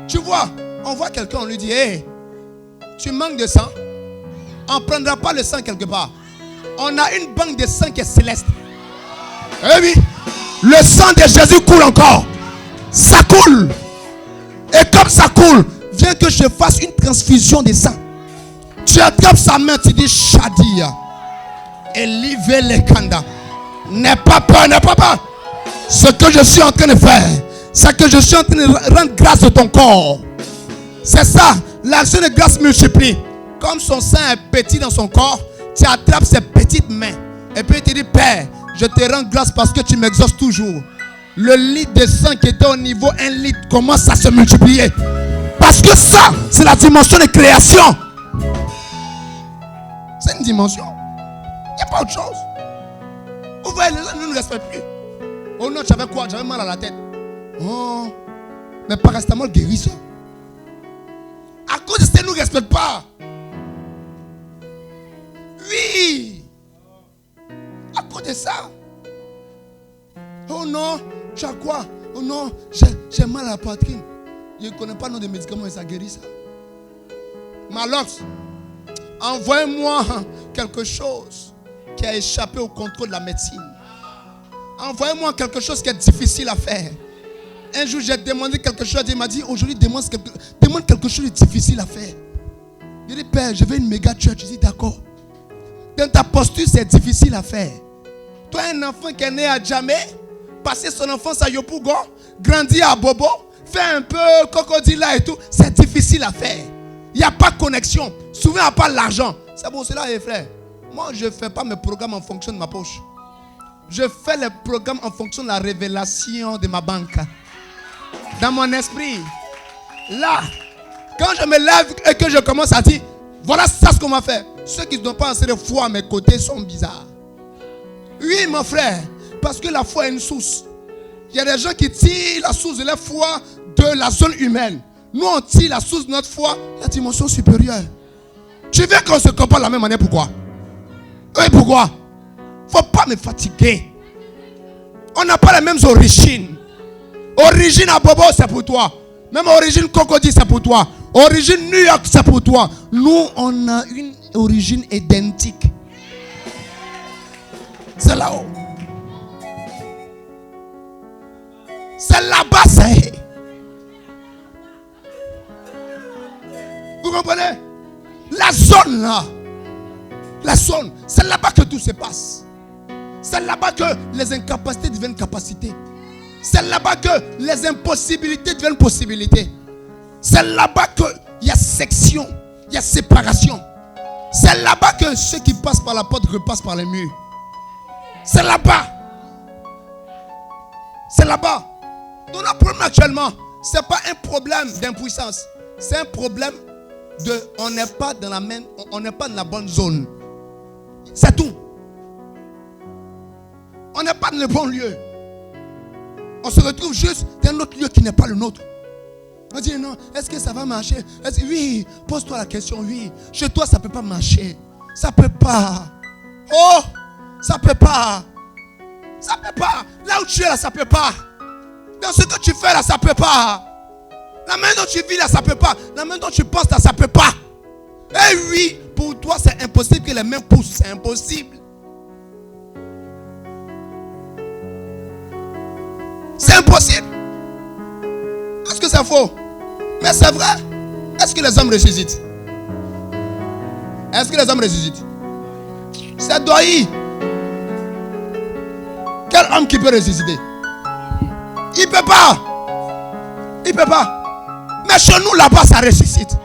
A: Tu vois, on voit quelqu'un, on lui dit, hey, tu manques de sang. On ne prendra pas le sang quelque part. On a une banque de sang qui est céleste. Eh oui, le sang de Jésus coule encore. Ça coule. Et comme ça coule, viens que je fasse une transfusion de sang. Tu attrapes sa main, tu dis Shadia. Et live les kanda. N'aie pas peur, n'aie pas peur. Ce que je suis en train de faire, c'est que je suis en train de rendre grâce de ton corps. C'est ça, l'action de grâce multiplie. Comme son sang est petit dans son corps, tu attrapes ses petites mains. Et puis tu dis, Père, je te rends grâce parce que tu m'exauces toujours. Le litre de sang qui était au niveau 1 litre commence à se multiplier. Parce que ça, c'est la dimension de création. C'est une dimension. Il n'y a pas autre chose. Vous voyez, les gens ne nous respectent plus. Oh non, j'avais quoi? J'avais mal à la tête. Oh, mais paracétamol guérit ça. À cause de ça, ils ne nous respectent pas. Oui. À cause de ça. Oh non, tu as quoi? Oh non, j'ai mal à la poitrine. Je ne connais pas le nom de médicaments et ça guérit ça. Malox, envoie-moi quelque chose qui a échappé au contrôle de la médecine. Envoyez-moi quelque chose qui est difficile à faire. Un jour, j'ai demandé quelque chose. Il m'a dit, aujourd'hui, demande quelque chose de difficile à faire. Je dis, Père, je veux une méga church. Je dis, d'accord. Dans ta posture, c'est difficile à faire. Toi, un enfant qui est né à Djamé, passer son enfance à Yopougon, grandir à Bobo, faire un peu crocodile et tout, c'est difficile à faire. Il n'y a pas de connexion. Souvent, il n'y a pas l'argent. C'est pour cela, les frères. Moi, je ne fais pas mes programmes en fonction de ma poche. Je fais les programmes en fonction de la révélation de ma banque. Dans mon esprit. Là, quand je me lève et que je commence à dire, voilà ça ce qu'on va faire. Ceux qui ne sont pas assez de foi à mes côtés sont bizarres. Oui, mon frère. Parce que la foi est une source. Il y a des gens qui tirent la source de leur foi de la zone humaine. Nous, on tire la source de notre foi, la dimension supérieure. Tu veux qu'on se compare de la même manière, pourquoi? Oui, pourquoi? Faut pas me fatiguer. On n'a pas les mêmes origines. Origine à Bobo, c'est pour toi. Même origine Cocody, c'est pour toi. Origine New York, c'est pour toi. Nous, on a une origine identique. C'est là-haut. C'est là-bas, c'est. Vous comprenez? La zone là. La zone, c'est là-bas que tout se passe. C'est là-bas que les incapacités deviennent capacités. C'est là-bas que les impossibilités deviennent possibilités. C'est là-bas qu'il y a section, il y a séparation. C'est là-bas que ceux qui passent par la porte repassent par les murs. C'est là-bas. C'est là-bas. Donc notre problème actuellement, ce n'est pas un problème d'impuissance. C'est un problème de on n'est pas dans la bonne zone. C'est tout. On n'est pas dans le bon lieu. On se retrouve juste dans un autre lieu qui n'est pas le nôtre. On dit non, est-ce que ça va marcher? Oui, pose-toi la question, oui. Chez toi, ça ne peut pas marcher. Ça ne peut pas. Oh, ça ne peut pas. Ça ne peut pas. Là où tu es là, ça ne peut pas. Dans ce que tu fais là, ça ne peut pas. La main dont tu vis là, ça ne peut pas. La main dont tu penses là, ça ne peut pas. Eh oui, pour toi, c'est impossible que les mains poussent. C'est impossible. C'est impossible. Est-ce que c'est faux? Mais c'est vrai. Est-ce que les hommes ressuscitent? Est-ce que les hommes ressuscitent? C'est Doyi. Quel homme qui peut ressusciter? Il ne peut pas. Il ne peut pas. Mais chez nous, là-bas, ça ressuscite.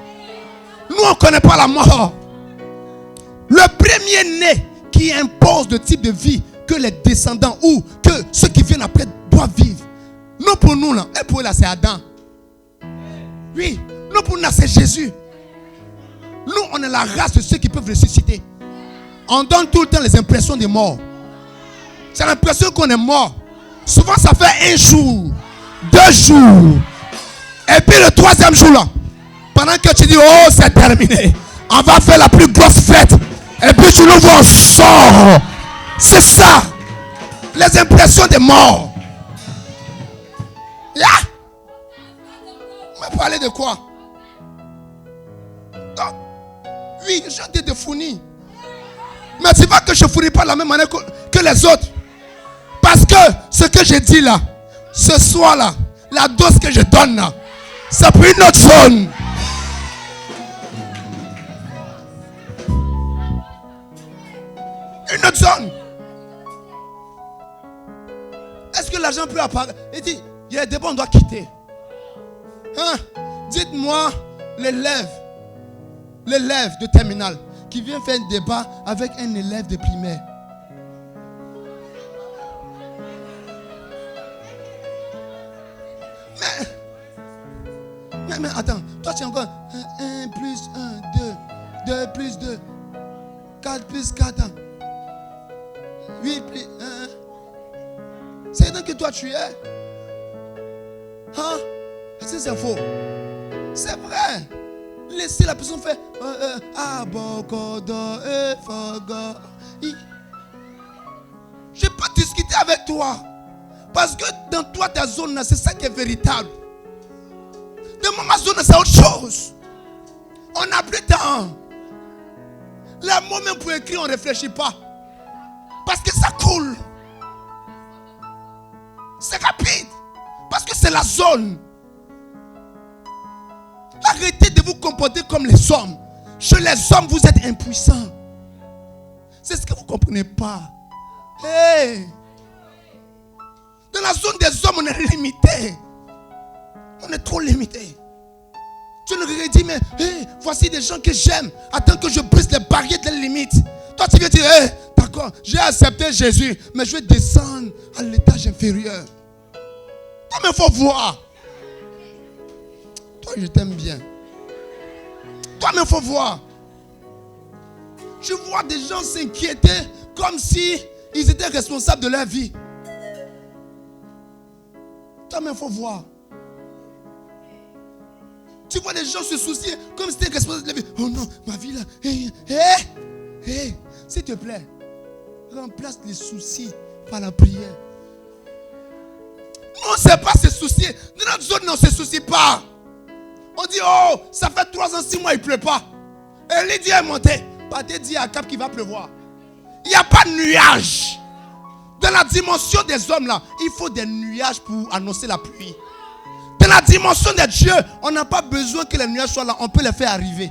A: Nous, on ne connaît pas la mort. Le premier né qui impose le type de vie que les descendants ou que ceux qui viennent après doivent vivre. Nous, pour nous, là, et pour eux, là, c'est Adam. Oui, nous, pour nous, là, c'est Jésus. Nous, on est la race de ceux qui peuvent ressusciter. On donne tout le temps les impressions des morts. C'est l'impression qu'on est mort. Souvent, ça fait 1 jour, 2 jours. Et puis le 3e jour, là, pendant que tu dis, oh, c'est terminé, on va faire la plus grosse fête. Et puis tu nous vois, on sort. C'est ça. Les impressions des morts. Yeah. On va parler de quoi? Donc, oui, je t'ai te fourni. Mais tu vois que je ne fournis pas de la même manière que les autres. Parce que ce que je dis là, ce soir là, la dose que je donne là, c'est pour une autre zone. Une autre zone. Est-ce que l'argent peut apparaître? Il dit, il y a des bons, on doit quitter. Hein? Dites-moi l'élève de terminale qui vient faire un débat avec un élève de primaire. Mais attends, toi tu es encore 1 plus 1, 2, 2 plus 2, 4 plus 4, 8 plus 1. C'est donc que toi tu es. Hein? Est-ce que c'est faux? C'est vrai. Laissez la personne faire je peux discuter avec toi. Parce que dans toi, ta zone, c'est ça qui est véritable. Dans ma zone, c'est autre chose. On n'a plus de temps. Les mots même pour écrire, on ne réfléchit pas. Parce que ça coule. C'est rapide. Parce que c'est la zone. Arrêtez de vous comporter comme les hommes. Chez les hommes, vous êtes impuissants. C'est ce que vous ne comprenez pas. Hey. Dans la zone des hommes, on est limité. On est trop limité. Tu nous dis, mais hey, voici des gens que j'aime. Attends que je brise les barrières des limites. Toi, tu viens dire, hey, d'accord, j'ai accepté Jésus, mais je vais descendre à l'étage inférieur. Toi, mais il faut voir. Toi, je t'aime bien. Toi, mais il faut voir. Je vois des gens s'inquiéter comme si ils étaient responsables de leur vie. Toi, mais il faut voir. Tu vois des gens se soucier comme si c'était responsable de leur vie. Oh non, ma vie là. Hey, s'il te plaît, remplace les soucis par la prière. On ne sait pas se soucier. Dans notre zone, on ne se soucie pas. On dit, oh, ça fait 3 ans, 6 mois, il ne pleut pas. Et Lydie est montée. Partez dire à Cap qu'il va pleuvoir. Il n'y a pas de nuage. Dans la dimension des hommes là, il faut des nuages pour annoncer la pluie. Dans la dimension des dieux, on n'a pas besoin que les nuages soient là. On peut les faire arriver.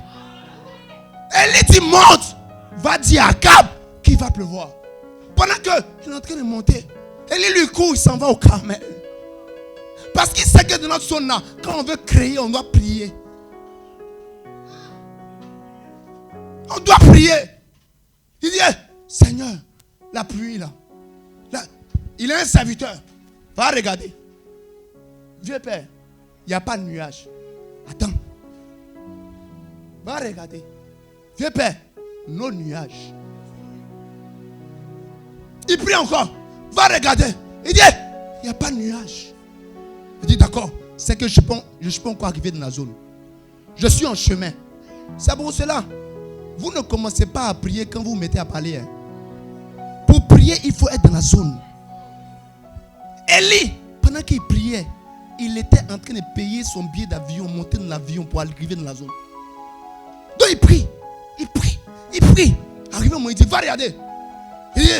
A: Et Lydie monte. Va dire à Cap qu'il va pleuvoir. Pendant qu'il est en train de monter. Et lui court, il s'en va au Carmel. Parce qu'il sait que dans notre zone là, quand on veut créer, on doit prier. On doit prier. Il dit, Seigneur, la pluie là. Il est un serviteur. Va regarder. Vieux père, il n'y a pas de nuage. Attends. Va regarder. Vieux père, nos nuages. Il prie encore. Va regarder. Il dit, il n'y a pas de nuage. Il dit, d'accord, c'est que je peux encore arriver dans la zone. Je suis en chemin. C'est pour cela. Vous ne commencez pas à prier quand vous vous mettez à parler. Hein. Pour prier, il faut être dans la zone. Élie, pendant qu'il priait, il était en train de payer son billet d'avion, monter dans l'avion pour arriver dans la zone. Donc il prie. Arrivé au moment, il dit, va regarder. Il dit,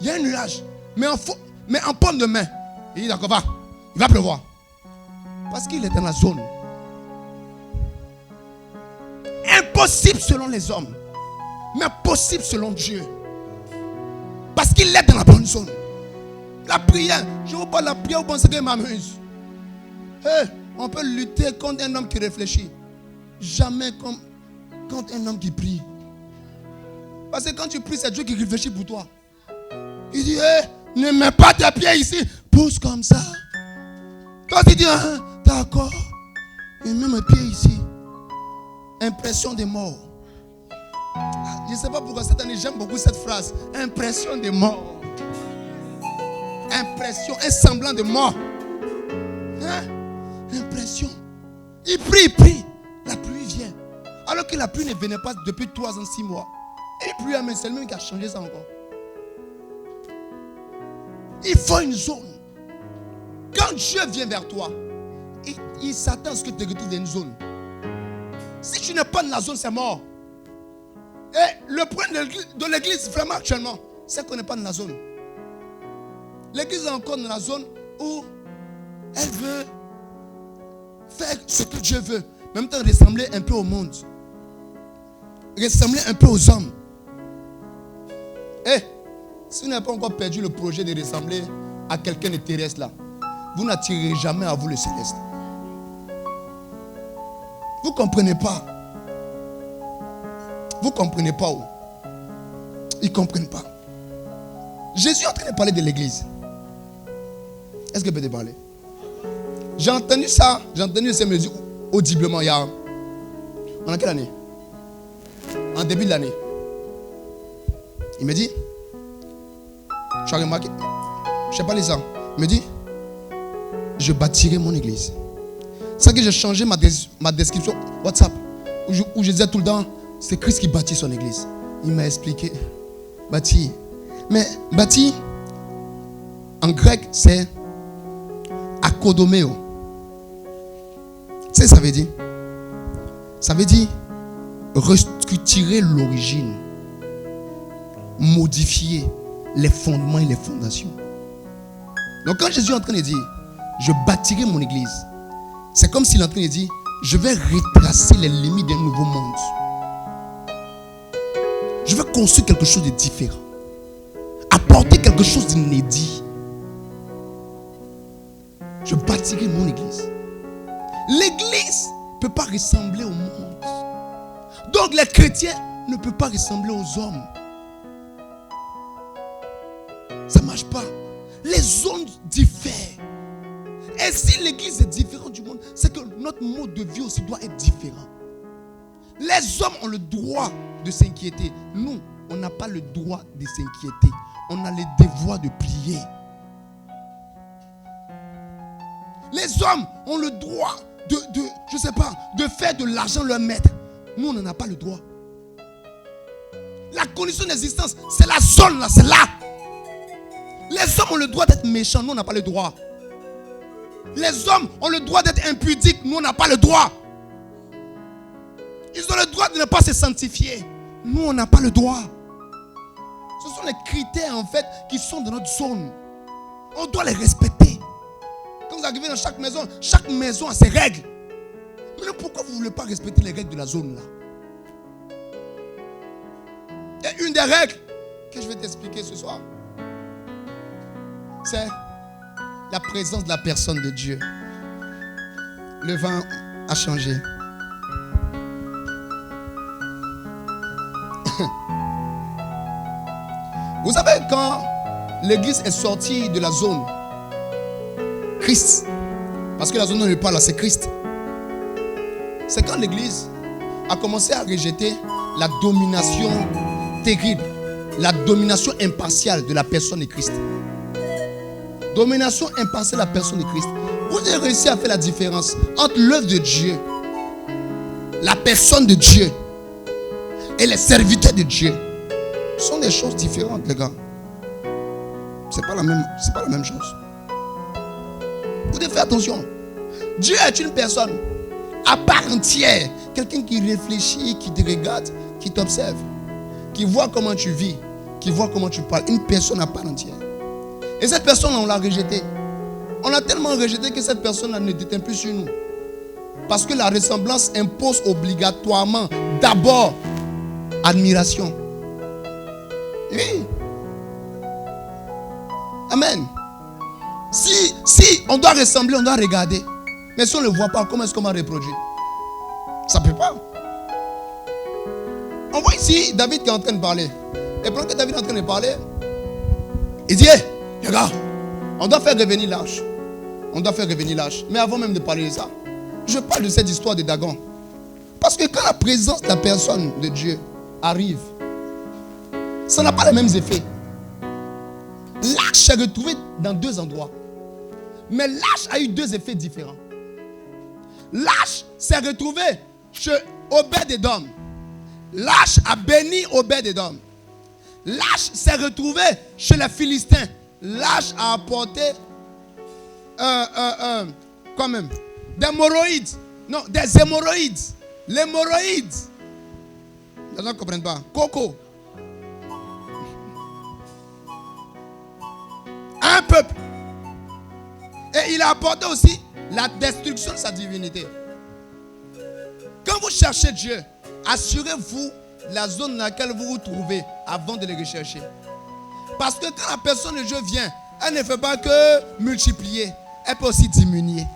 A: il y a un nuage. Mais en paume de main. Il dit, d'accord, va. Il va pleuvoir. Parce qu'il est dans la zone. Impossible selon les hommes, mais possible selon Dieu. Parce qu'il est dans la bonne zone. La prière, je vous parle de la prière, vous pensez qu'elle m'amuse. On peut lutter contre un homme qui réfléchit. Jamais contre un homme qui prie. Parce que quand tu pries, c'est Dieu qui réfléchit pour toi. Il dit, ne mets pas tes pieds ici. Pousse comme ça. Toi, tu dis, d'accord. Il met mes pieds ici. Impression des morts. Je ne sais pas pourquoi cette année, j'aime beaucoup cette phrase. Impression des morts. Impression, un semblant de mort. Impression. Il prie. La pluie vient. Alors que la pluie ne venait pas depuis 3 ans, 6 mois. Et la pluie, c'est le même qui a changé ça encore. Il faut une zone. Quand Dieu vient vers toi, il s'attend à ce que tu te retrouves dans une zone. Si tu n'es pas dans la zone, c'est mort. Et le problème de l'église, vraiment actuellement, c'est qu'on n'est pas dans la zone. L'église est encore dans la zone où elle veut faire ce que Dieu veut. En même temps, ressembler un peu au monde. Ressembler un peu aux hommes. Si vous n'avez pas encore perdu le projet de ressembler à quelqu'un de terrestre là, vous n'attirerez jamais à vous le céleste. Vous ne comprenez pas. Vous ne comprenez pas où. Ils ne comprennent pas. Jésus est en train de parler de l'église. Est-ce que je peux te parler? J'ai entendu ça me dire audiblement il y a. On a quelle année? En début de l'année. Il me dit, tu as remarqué, je ne sais pas les gens, il me dit, je bâtirai mon église. C'est ça que j'ai changé ma description WhatsApp, où je disais tout le temps, c'est Christ qui bâtit son église. Il m'a expliqué, bâtir. Mais bâtir, en grec, c'est akodomeo. Tu sais, ça veut dire? Ça veut dire restructurer l'origine, modifier les fondements et les fondations. Donc quand Jésus est en train de dire, je bâtirai mon église, c'est comme s'il est en train de dire, je vais retracer les limites d'un nouveau monde. Je vais construire quelque chose de différent. Apporter quelque chose d'inédit. Je bâtirai mon église. L'église ne peut pas ressembler au monde. Donc les chrétiens ne peuvent pas ressembler aux hommes. Ça ne marche pas. Les zones diffèrent. Et si l'église est différente du monde, c'est que notre mode de vie aussi doit être différent. Les hommes ont le droit de s'inquiéter. Nous, on n'a pas le droit de s'inquiéter. On a le devoir de prier. Les hommes ont le droit de faire de l'argent leur maître. Nous, on n'en a pas le droit. La condition d'existence, c'est la zone là, c'est là. Les hommes ont le droit d'être méchants, nous, on n'a pas le droit. Les hommes ont le droit d'être impudiques, nous, on n'a pas le droit. Ils ont le droit de ne pas se sanctifier. Nous, on n'a pas le droit. Ce sont les critères, en fait, qui sont dans notre zone. On doit les respecter. Quand vous arrivez dans chaque maison a ses règles. Mais pourquoi vous ne voulez pas respecter les règles de la zone là? Et une des règles que je vais t'expliquer ce soir, c'est la présence de la personne de Dieu. Le vent a changé. Vous savez, quand l'église est sortie de la zone Christ, parce que la zone dont je parle là, c'est Christ. C'est quand l'église a commencé à rejeter la domination terrible, la domination impartiale de la personne de Christ. Domination impartiale de la personne de Christ. Vous avez réussi à faire la différence entre l'œuvre de Dieu, la personne de Dieu et les serviteurs de Dieu. Ce sont des choses différentes, les gars. C'est pas la même chose. Vous devez faire attention. Dieu est une personne à part entière. Quelqu'un qui réfléchit, qui te regarde, qui t'observe, qui voit comment tu vis, qui voit comment tu parles. Une personne à part entière. Et cette personne, on l'a rejetée. On l'a tellement rejetée que cette personne ne détient plus sur nous. Parce que la ressemblance impose obligatoirement d'abord admiration. Oui. Amen. Si on doit ressembler, on doit regarder. Mais si on ne le voit pas, comment est-ce qu'on va reproduire? Ça ne peut pas. On voit ici David qui est en train de parler. Et pendant que David est en train de parler, il dit, hey, les gars, on doit faire revenir l'arche. On doit faire revenir l'arche. Mais avant même de parler de ça, je parle de cette histoire de Dagon. Parce que quand la présence de la personne de Dieu arrive, ça n'a pas les mêmes effets. L'arche s'est retrouvée dans deux endroits. Mais l'arche a eu deux effets différents. L'arche s'est retrouvée chez Obed-Édom. L'arche a béni Obed-Édom. L'arche s'est retrouvée chez les Philistins. L'arche a apporté quand même des hémorroïdes. Non, des hémorroïdes. L'hémorroïde. Les gens ne comprennent pas. Coco. Un peuple. Et il a apporté aussi la destruction de sa divinité. Quand vous cherchez Dieu, assurez-vous de la zone dans laquelle vous vous trouvez avant de le rechercher. Parce que quand la personne de Dieu vient, elle ne fait pas que multiplier, elle peut aussi diminuer.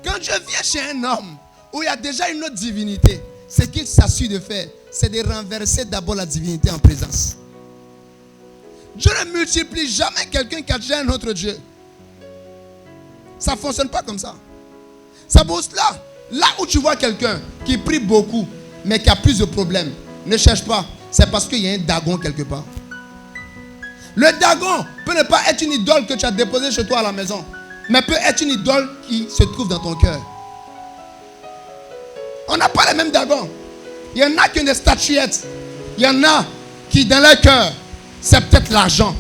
A: Quand Dieu vient chez un homme où il y a déjà une autre divinité, ce qu'il s'assure de faire, c'est de renverser d'abord la divinité en présence. Dieu ne multiplie jamais quelqu'un qui a déjà un autre Dieu. Ça ne fonctionne pas comme ça. Ça bosse là. Là où tu vois quelqu'un qui prie beaucoup, mais qui a plus de problèmes, ne cherche pas. C'est parce qu'il y a un Dagon quelque part. Le Dagon peut ne pas être une idole que tu as déposée chez toi à la maison, mais peut être une idole qui se trouve dans ton cœur. On n'a pas les mêmes Dagons. Il y en a qui ont des statuettes. Il y en a qui, dans leur cœur, c'est peut-être l'argent,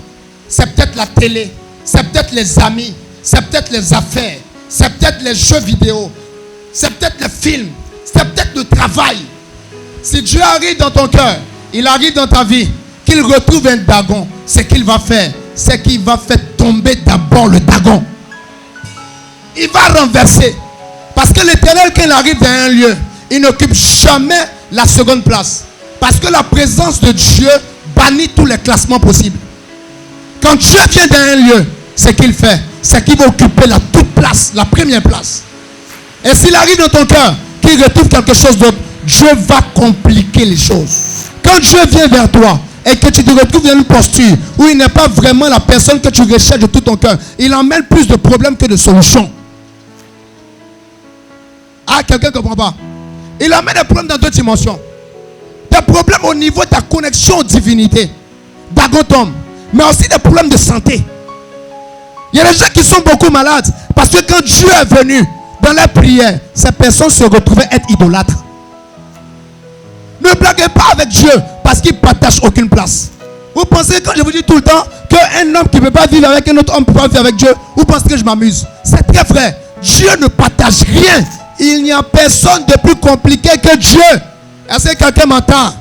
A: c'est peut-être la télé, c'est peut-être les amis, c'est peut-être les affaires, c'est peut-être les jeux vidéo, c'est peut-être les films, c'est peut-être le travail. Si Dieu arrive dans ton cœur, il arrive dans ta vie, qu'il retrouve un Dagon, ce qu'il va faire, c'est qu'il va faire tomber d'abord le Dagon. Il va renverser. Parce que l'Éternel, quand il arrive dans un lieu, il n'occupe jamais la seconde place. Parce que la présence de Dieu bannit tous les classements possibles. Quand Dieu vient dans un lieu, ce qu'il fait, c'est qu'il va occuper la toute place, la première place. Et s'il arrive dans ton cœur, qu'il retrouve quelque chose d'autre, Dieu va compliquer les choses. Quand Dieu vient vers toi et que tu te retrouves dans une posture où il n'est pas vraiment la personne que tu recherches de tout ton cœur, il emmène plus de problèmes que de solutions. Ah, quelqu'un ne comprend pas. Il amène des problèmes dans deux dimensions. Des problèmes au niveau de ta connexion aux divinités, Dagon tombe, mais aussi des problèmes de santé. Il y a des gens qui sont beaucoup malades parce que quand Dieu est venu dans la prière, ces personnes se retrouvaient être idolâtres. Ne blaguez pas avec Dieu parce qu'il ne partage aucune place. Vous pensez, quand je vous dis tout le temps qu'un homme qui ne peut pas vivre avec un autre homme ne peut pas vivre avec Dieu, vous pensez que je m'amuse? C'est très vrai. Dieu ne partage rien. Il n'y a personne de plus compliqué que Dieu. Est-ce que quelqu'un m'entend?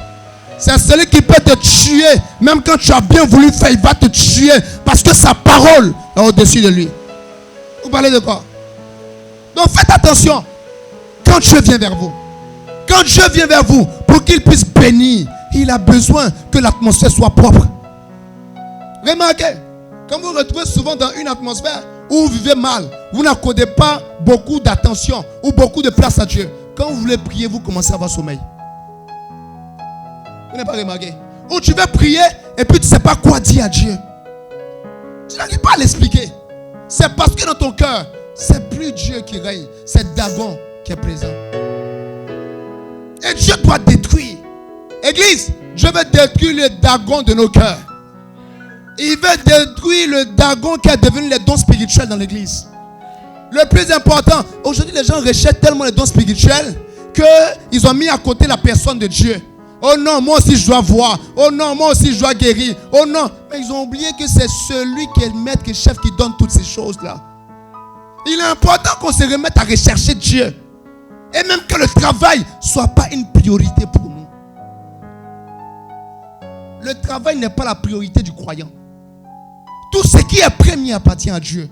A: C'est celui qui peut te tuer. Même quand tu as bien voulu faire, il va te tuer. Parce que sa parole est au-dessus de lui. Vous parlez de quoi? Donc faites attention. Quand Dieu vient vers vous, quand Dieu vient vers vous, pour qu'il puisse bénir, il a besoin que l'atmosphère soit propre. Remarquez, quand vous vous retrouvez souvent dans une atmosphère où vous vivez mal, vous n'accordez pas beaucoup d'attention ou beaucoup de place à Dieu. Quand vous voulez prier, vous commencez à avoir sommeil. Vous n'avez pas remarqué? Ou tu veux prier et puis tu ne sais pas quoi dire à Dieu. Tu n'arrives pas à l'expliquer. C'est parce que dans ton cœur, c'est plus Dieu qui règne, c'est Dagon qui est présent. Et Dieu doit détruire. Église, Dieu veut détruire le Dagon de nos cœurs. Il veut détruire le Dagon qui est devenu les dons spirituels dans l'église. Le plus important, aujourd'hui les gens rejettent tellement les dons spirituels qu'ils ont mis à côté la personne de Dieu. Oh non, moi aussi je dois voir. Oh non, moi aussi je dois guérir. Oh non, mais ils ont oublié que c'est celui qui est le maître, qui est le chef, qui donne toutes ces choses-là. Il est important qu'on se remette à rechercher Dieu. Et même que le travail ne soit pas une priorité pour nous. Le travail n'est pas la priorité du croyant. Tout ce qui est premier appartient à Dieu.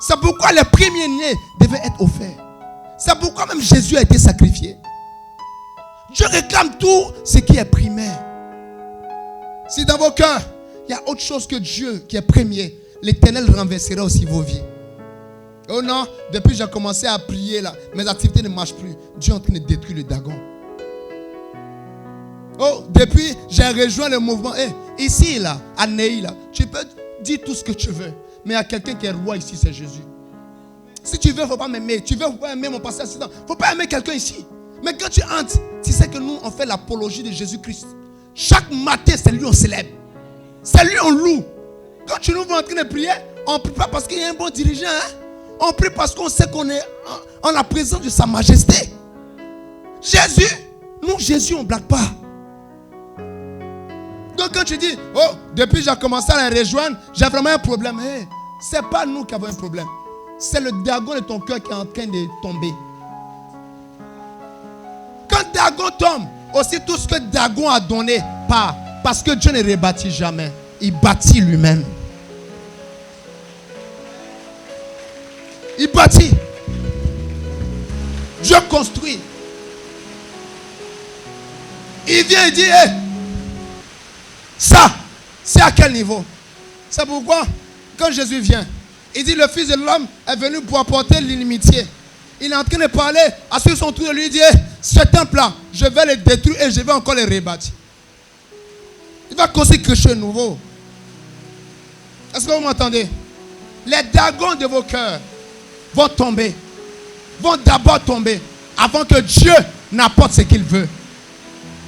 A: C'est pourquoi les premiers-nés devaient être offerts. C'est pourquoi même Jésus a été sacrifié. Dieu réclame tout ce qui est primaire. Si dans vos cœurs, il y a autre chose que Dieu qui est premier, l'Éternel renversera aussi vos vies. Oh non, depuis que j'ai commencé à prier, là, mes activités ne marchent plus. Dieu est en train de détruire le dragon. Oh, depuis j'ai rejoint le mouvement. Ici, là, à Ney, là, tu peux dire tout ce que tu veux. Mais il y a quelqu'un qui est roi ici, c'est Jésus. Si tu veux, il ne faut pas m'aimer. Tu veux, il ne faut pas aimer mon pasteur assistant. Il ne faut pas aimer quelqu'un ici. Mais quand tu entres, tu sais que nous, on fait l'apologie de Jésus-Christ. Chaque matin, c'est lui on célèbre. C'est lui on loue. Quand tu nous vois en train de prier, on ne prie pas parce qu'il y a un bon dirigeant. On prie parce qu'on sait qu'on est en la présence de sa majesté. Jésus, nous, Jésus, on ne blague pas. Donc quand tu dis, oh, depuis que j'ai commencé à la rejoindre, j'ai vraiment un problème. Ce n'est pas nous qui avons un problème. C'est le dragon de ton cœur qui est en train de tomber. Quand Dagon tombe, aussi tout ce que Dagon a donné part. Parce que Dieu ne rebâtit jamais. Il bâtit lui-même. Il bâtit. Dieu construit. Il vient et dit, ça, c'est à quel niveau? C'est pourquoi, quand Jésus vient, il dit, le Fils de l'homme est venu pour apporter l'inimitié. Il est en train de parler à ceux qui sont autour de lui. Il dit, ce temple-là, je vais le détruire et je vais encore le rebâtir. Il va construire quelque chose de nouveau. Est-ce que vous m'entendez? Les dragons de vos cœurs vont tomber. Vont d'abord tomber avant que Dieu n'apporte ce qu'il veut.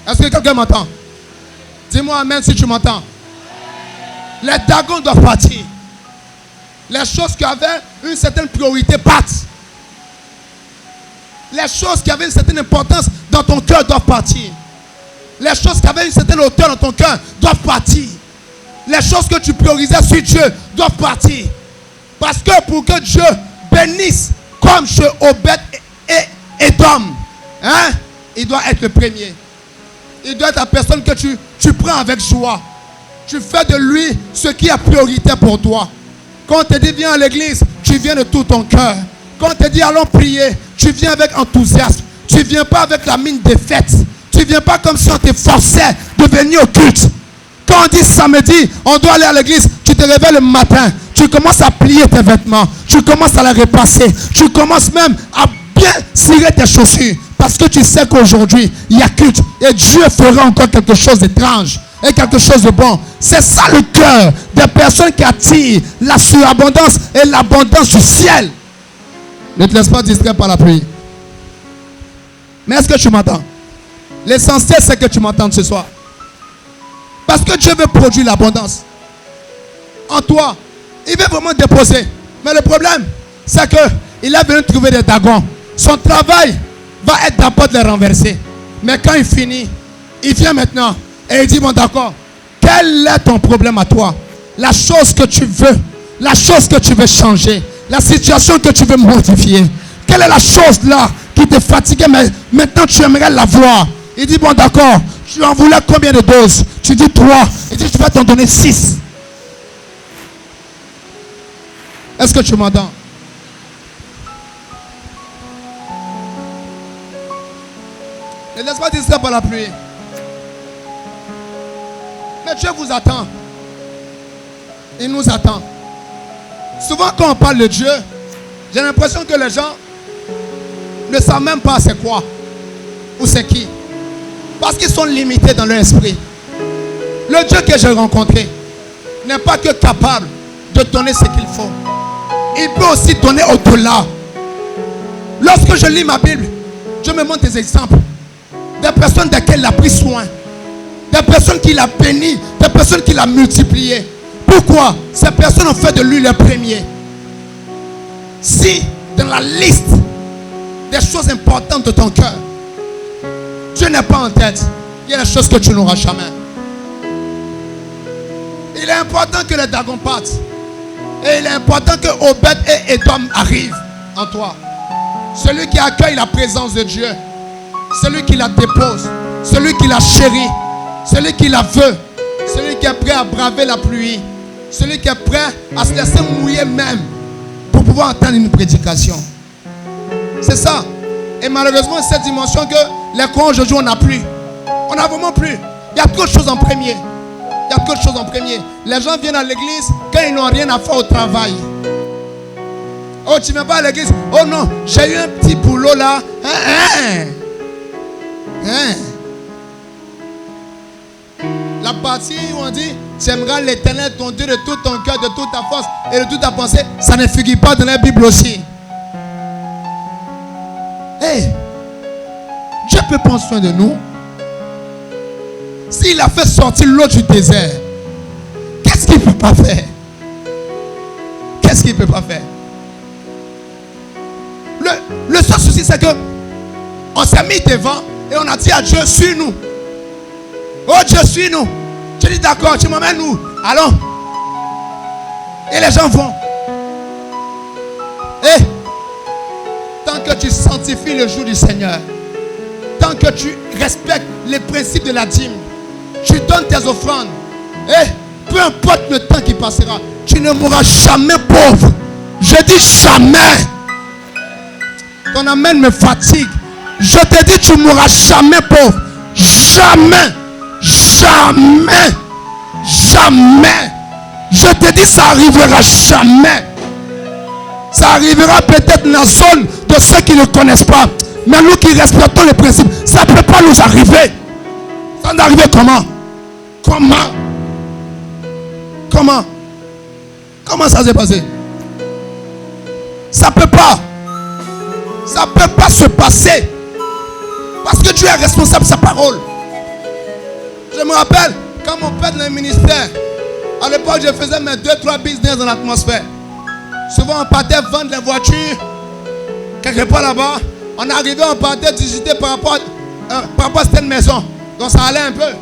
A: Est-ce que quelqu'un m'entend? Dis-moi amen si tu m'entends. Les dragons doivent partir. Les choses qui avaient une certaine priorité partent. Les choses qui avaient une certaine importance dans ton cœur doivent partir. Les choses qui avaient une certaine hauteur dans ton cœur doivent partir. Les choses que tu priorisais sur Dieu doivent partir. Parce que pour que Dieu bénisse comme chez Obed et Edom, il doit être le premier. Il doit être la personne que tu prends avec joie. Tu fais de lui ce qui est priorité pour toi. Quand on te dit viens à l'église, tu viens de tout ton cœur. Quand on te dit allons prier, tu viens avec enthousiasme. Tu ne viens pas avec la mine défaite. Tu ne viens pas comme si on te forçait de venir au culte. Quand on dit samedi, on doit aller à l'église, tu te réveilles le matin. Tu commences à plier tes vêtements. Tu commences à les repasser. Tu commences même à bien cirer tes chaussures. Parce que tu sais qu'aujourd'hui, il y a culte. Et Dieu fera encore quelque chose d'étrange. Et quelque chose de bon. C'est ça le cœur des personnes qui attirent la surabondance et l'abondance du ciel. Ne te laisse pas distraire par la pluie. Mais est-ce que tu m'entends? L'essentiel, c'est que tu m'entendes ce soir. Parce que Dieu veut produire l'abondance en toi. Il veut vraiment déposer. Mais le problème, c'est qu'il est venu trouver des dragons. Son travail va être d'abord de les renverser. Mais quand il finit, il vient maintenant et il dit, bon d'accord, quel est ton problème à toi? La chose que tu veux, la chose que tu veux changer, la situation que tu veux modifier. Quelle est la chose là qui te fatiguait, mais maintenant tu aimerais la voir? Il dit, bon d'accord, tu en voulais combien de doses? Tu dis 3. Il dit, je vais t'en donner 6. Est-ce que tu m'entends? Ne laisse pas distraire par la pluie. Mais Dieu vous attend. Il nous attend. Souvent quand on parle de Dieu, j'ai l'impression que les gens ne savent même pas c'est quoi ou c'est qui. Parce qu'ils sont limités dans leur esprit. Le Dieu que j'ai rencontré n'est pas que capable de donner ce qu'il faut. Il peut aussi donner au-delà. Lorsque je lis ma Bible, je me montre des exemples. Des personnes desquelles il a pris soin. Des personnes qu'il a bénies. Des personnes qu'il a multipliées. Pourquoi? Ces personnes ont fait de lui le premier. Si dans la liste des choses importantes de ton cœur, Dieu n'est pas en tête, il y a des choses que tu n'auras jamais. Il est important que les dragons partent. Et il est important que Obed et Edom arrivent en toi. Celui qui accueille la présence de Dieu, celui qui la dépose, celui qui la chérit, celui qui la veut, celui qui est prêt à braver la pluie, celui qui est prêt à se laisser mouiller même pour pouvoir entendre une prédication. C'est ça. Et malheureusement, cette dimension que Les courants aujourd'hui, on n'a plus. On n'a vraiment plus. Il y a trop de choses en premier. Il y a trop de choses en premier. Les gens viennent à l'église quand ils n'ont rien à faire au travail. Oh, tu ne viens pas à l'église? Oh non, j'ai eu un petit boulot là. La partie où on dit, tu aimeras l'Éternel, ton Dieu, de tout ton cœur, de toute ta force et de toute ta pensée, ça ne figure pas dans la Bible aussi. Hey, Dieu peut prendre soin de nous. S'il a fait sortir l'eau du désert, qu'est-ce qu'il ne peut pas faire? Qu'est-ce qu'il ne peut pas faire? Le seul souci, c'est que on s'est mis devant et on a dit à Dieu, suis-nous. Oh Dieu, suis-nous. Je dis d'accord, tu m'emmènes où? Allons. Et les gens vont. Et tant que tu sanctifies le jour du Seigneur, tant que tu respectes les principes de la dîme, tu donnes tes offrandes, et peu importe le temps qui passera, tu ne mourras jamais pauvre. Je dis jamais. Ton amen me fatigue. Je te dis, tu ne mourras jamais pauvre. Jamais. Jamais. Jamais. Je te dis, ça arrivera jamais. Ça arrivera peut-être dans la zone de ceux qui ne connaissent pas. Mais nous qui respectons les principes, ça ne peut pas nous arriver. Ça va arriver comment? Comment ça s'est passé? Ça peut pas. Ça peut pas se passer. Parce que Dieu est responsable de sa parole. Je me rappelle, quand mon père dans le ministère, à l'époque, je faisais mes 2-3 business dans l'atmosphère. Souvent, on partait vendre les voitures. Quelque part là-bas, on arrivait, on partait visiter par rapport à cette maison. Donc ça allait un peu.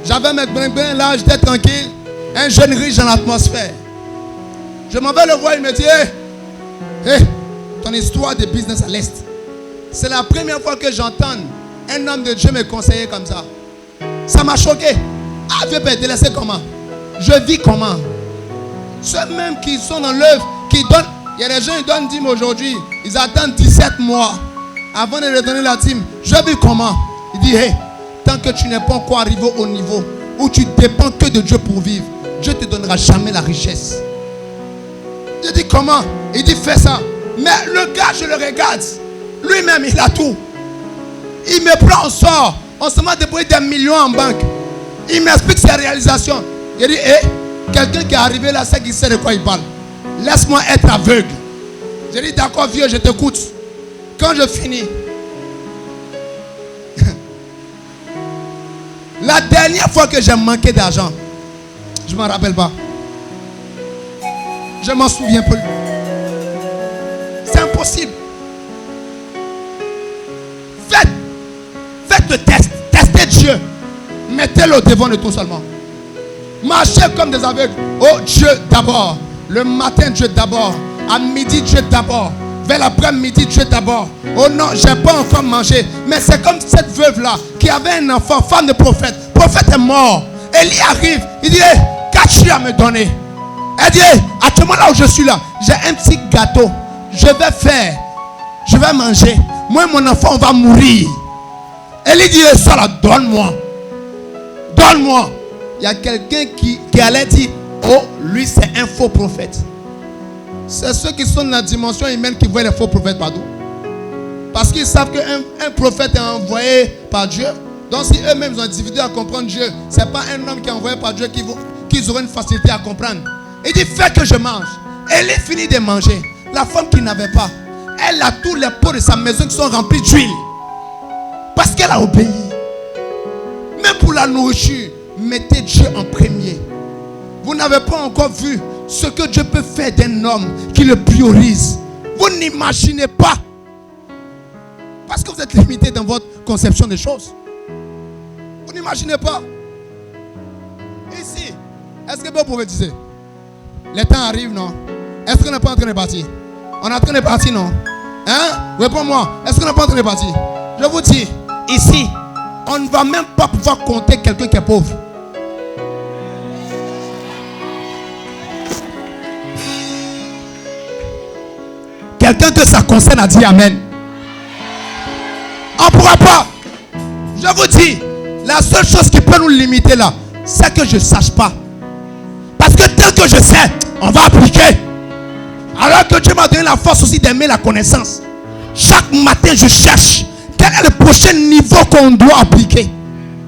A: J'avais mes brin-brin là, j'étais tranquille. Un jeune riche dans l'atmosphère. Je m'en vais le voir, il me dit, hey, ton histoire de business à l'Est. C'est la première fois que j'entends un homme de Dieu me conseiller comme ça. Ça m'a choqué. Ah, Dieu peut te laisser comment? Je vis comment? Ceux-mêmes qui sont dans l'œuvre, qui donnent. Il y a des gens qui donnent dîme aujourd'hui. Ils attendent 17 mois avant de redonner la dîme. Je vis comment? Il dit, hey, tant que tu n'es pas encore arrivé au niveau où tu dépends que de Dieu pour vivre, Dieu ne te donnera jamais la richesse. Je dis comment? Il dit, fais ça. Mais le gars, je le regarde. Lui-même, il a tout. Il me prend, on sort. On se met à débrouiller des millions en banque. Il m'explique ses réalisations. Il dit, hé, quelqu'un qui est arrivé là, c'est qui sait de quoi il parle. Laisse-moi être aveugle. Je dis, d'accord, vieux, je t'écoute. Quand je finis, la dernière fois que j'ai manqué d'argent, je ne m'en rappelle pas. Je m'en souviens plus. C'est impossible. Faites le test. Testez Dieu. Mettez-le devant de tout seulement. Marchez comme des aveugles. Oh Dieu d'abord. Le matin, Dieu d'abord. À midi, Dieu d'abord. Vers l'après-midi, Dieu d'abord. Oh non, je n'ai pas encore mangé. Mais c'est comme cette veuve-là qui avait un enfant, femme de prophète. Le prophète est mort. Élie arrive. Il dit, hey, qu'as-tu à me donner? Elle dit, hey, actuellement là où je suis là, j'ai un petit gâteau. Je vais manger. Moi et mon enfant, on va mourir. Élie dit, ça là, donne-moi. Donne-moi. Il y a quelqu'un qui allait dire, oh, lui c'est un faux prophète. C'est ceux qui sont dans la dimension humaine qui voient les faux prophètes partout. Parce qu'ils savent qu'un prophète est envoyé par Dieu. Donc si eux-mêmes ont difficulté à comprendre Dieu, ce n'est pas un homme qui est envoyé par Dieu qu'ils auront une facilité à comprendre. Il dit, fais que je mange. Elle est finie de manger. La femme qui n'avait pas, elle a tous les pots de sa maison qui sont remplis d'huile. Parce qu'elle a obéi. Même pour la nourriture, mettez Dieu en premier. Vous n'avez pas encore vu ce que Dieu peut faire d'un homme qui le priorise. Vous n'imaginez pas. Parce que vous êtes limité dans votre conception des choses. Vous n'imaginez pas. Ici, est-ce que vous pouvez dire? Les temps arrivent, non? Est-ce qu'on n'est pas en train de partir? On est en train de partir, non? Hein? Réponds-moi. Est-ce qu'on n'est pas en train de partir? Je vous dis, ici, on ne va même pas pouvoir compter quelqu'un qui est pauvre. Quelqu'un que ça concerne a dit Amen. On ne pourra pas. nous limiter là, c'est que je ne sache pas. Parce que tel que je sais, on va appliquer. Alors que Dieu m'a donné la force aussi d'aimer la connaissance. Chaque matin, je cherche quel est le prochain niveau qu'on doit appliquer.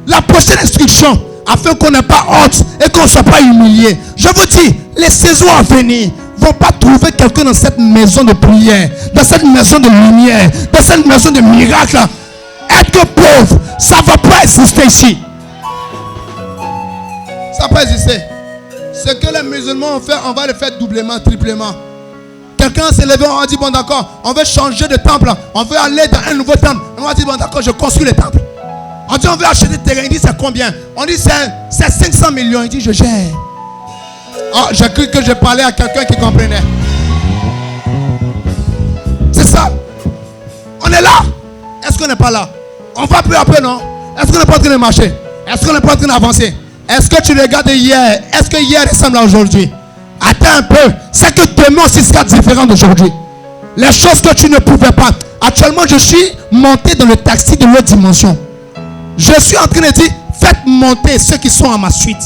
A: La prochaine instruction, afin qu'on n'ait pas honte et qu'on ne soit pas humilié. Je vous dis, les saisons à venir ne vont pas trouver quelqu'un dans cette maison de prière, dans cette maison de lumière, dans cette maison de miracle. Être pauvre, ça ne va pas exister ici. Ça ne va pas exister. Ce que les musulmans ont fait, on va le faire doublement, triplement. Quelqu'un s'est levé, on a dit bon d'accord, on veut changer de temple, on veut aller dans un nouveau temple. On a dit bon d'accord, je construis le temple. On dit on veut acheter des terrains, il dit c'est combien? On dit c'est 500 millions, il dit je gère. Oh, j'ai cru que je parlais à quelqu'un qui comprenait. C'est ça. On est là. Est-ce qu'on n'est pas là? On va peu à peu, non? Est-ce qu'on n'est pas en train de marcher? Est-ce qu'on n'est pas en train d'avancer? Est-ce que tu regardes hier? Est-ce que hier ressemble à aujourd'hui? Attends un peu. C'est que demain aussi sera différent d'aujourd'hui. Les choses que tu ne pouvais pas. Actuellement, je suis monté dans le taxi de l'autre dimension. Je suis en train de dire, faites monter ceux qui sont à ma suite.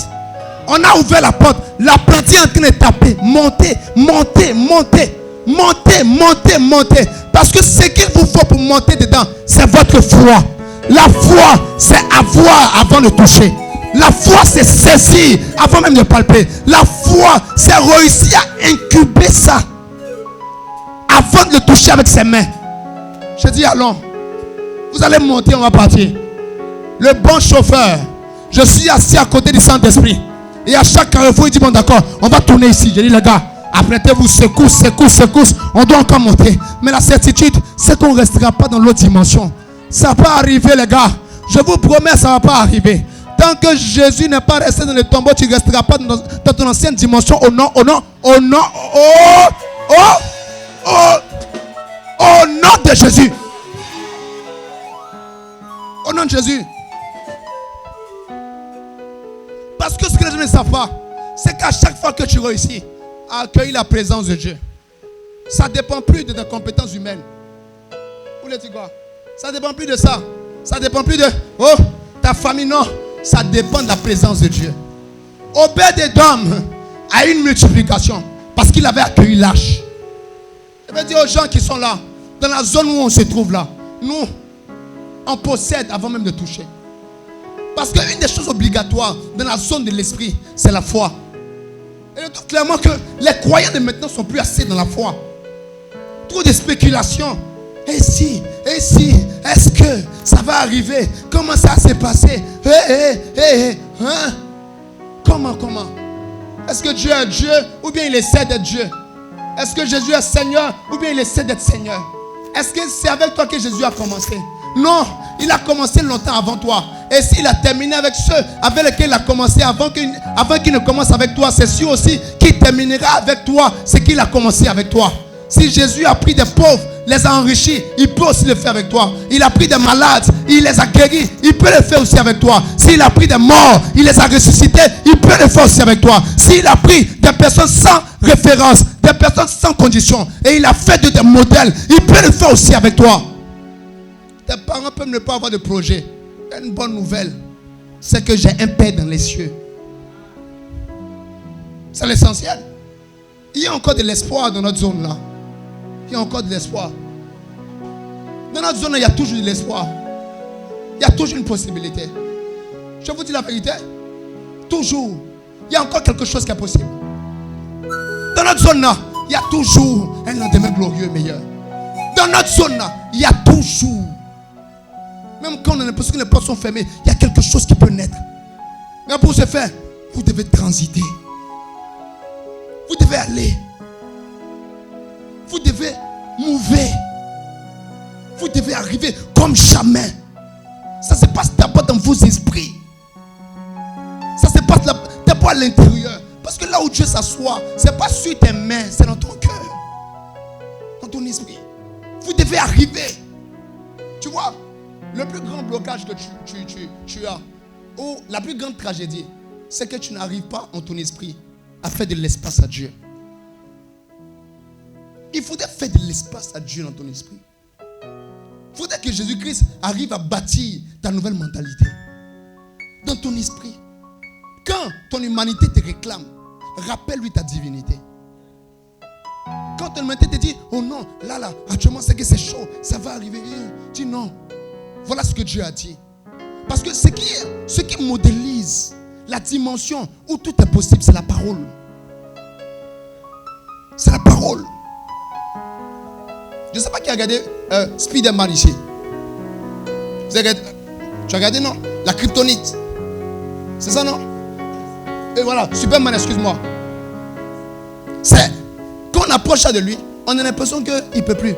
A: On a ouvert la porte. L'apprenti est en train de taper. Montez, montez, montez. Montez, montez, montez. Parce que ce qu'il vous faut pour monter dedans, c'est votre foi. La foi, c'est avoir avant de toucher. La foi, c'est saisir avant même de palper. La foi, c'est réussir à incuber ça avant de le toucher avec ses mains. Je dis allons. Vous allez monter, on va partir. Le bon chauffeur, je suis assis à côté du Saint-Esprit. Et à chaque carrefour, il dit bon d'accord, on va tourner ici. Je dis les gars, apprêtez-vous, secousse, secousse, secousse. On doit encore monter. Mais la certitude, c'est qu'on ne restera pas dans l'autre dimension. Ça va pas arriver les gars. Je vous promets, ça ne va pas arriver. Tant que Jésus n'est pas resté dans le tombeau, tu ne resteras pas dans ton ancienne dimension. Au nom de Jésus. Au nom de Jésus. Parce que ce que les gens ne savent pas, c'est qu'à chaque fois que tu réussis à accueillir la présence de Dieu, ça ne dépend plus de tes compétences humaines. Vous le dites quoi? Ça ne dépend plus de ça. Ça ne dépend plus de ta famille, non. Ça dépend de la présence de Dieu. Obed-Édom a une multiplication parce qu'il avait accueilli l'arche. Je veux dire aux gens qui sont là, dans la zone où on se trouve là, nous, on possède avant même de toucher. Parce qu'une des choses obligatoires dans la zone de l'esprit, c'est la foi. Et je trouve clairement que les croyants de maintenant ne sont plus assez dans la foi. Trop de spéculations. Et si, est-ce que ça va arriver? Comment ça s'est passé? Hein? Comment? Est-ce que Dieu est Dieu ou bien il essaie d'être Dieu? Est-ce que Jésus est Seigneur ou bien il essaie d'être Seigneur? Est-ce que c'est avec toi que Jésus a commencé? Non, il a commencé longtemps avant toi. Et s'il a terminé avec ceux avec lesquels il a commencé avant qu'il ne commence avec toi, c'est sûr aussi qu'il terminera avec toi ce qu'il a commencé avec toi. Si Jésus a pris des pauvres, les a enrichis, il peut aussi le faire avec toi. Il a pris des malades, il les a guéris, il peut le faire aussi avec toi. S'il a pris des morts, il les a ressuscités, il peut le faire aussi avec toi. S'il a pris des personnes sans référence, des personnes sans condition, et il a fait de des modèles, il peut le faire aussi avec toi. Tes parents peuvent ne pas avoir de projet. Une bonne nouvelle, c'est que j'ai un Père dans les cieux. C'est l'essentiel. Il y a encore de l'espoir dans notre zone là. Il y a encore de l'espoir. Dans notre zone, il y a toujours de l'espoir. Il y a toujours une possibilité. Je vous dis la vérité. Toujours. Il y a encore quelque chose qui est possible. Dans notre zone là, il y a toujours un lendemain glorieux meilleur. Dans notre zone là, il y a toujours. Même quand on a l'impression que les portes sont fermées, il y a quelque chose qui peut naître. Mais pour ce faire, vous devez transiter. Vous devez aller. Vous devez mouver. Vous devez arriver comme jamais. Ça se passe d'abord dans vos esprits. Ça se passe d'abord à l'intérieur. Parce que là où Dieu s'assoit, ce n'est pas sur tes mains, c'est dans ton cœur. Dans ton esprit. Vous devez arriver. Tu vois, le plus grand blocage que tu as, ou la plus grande tragédie, c'est que tu n'arrives pas en ton esprit à faire de l'espace à Dieu. Il faudrait faire de l'espace à Dieu dans ton esprit. Il faudrait que Jésus-Christ arrive à bâtir ta nouvelle mentalité. dans ton esprit. Quand ton humanité te réclame, rappelle-lui ta divinité. Quand ton humanité te dit, oh non, là, actuellement c'est que c'est chaud, ça va arriver. Dis non. Voilà ce que Dieu a dit. Parce que ce qui modélise la dimension où tout est possible, c'est la parole. C'est la parole. Je ne sais pas qui a regardé Spider-Man ici. Tu as regardé, non? La kryptonite. C'est ça, non? Et voilà, Superman, excuse-moi. C'est quand on approche de lui, on a l'impression qu'il ne peut plus.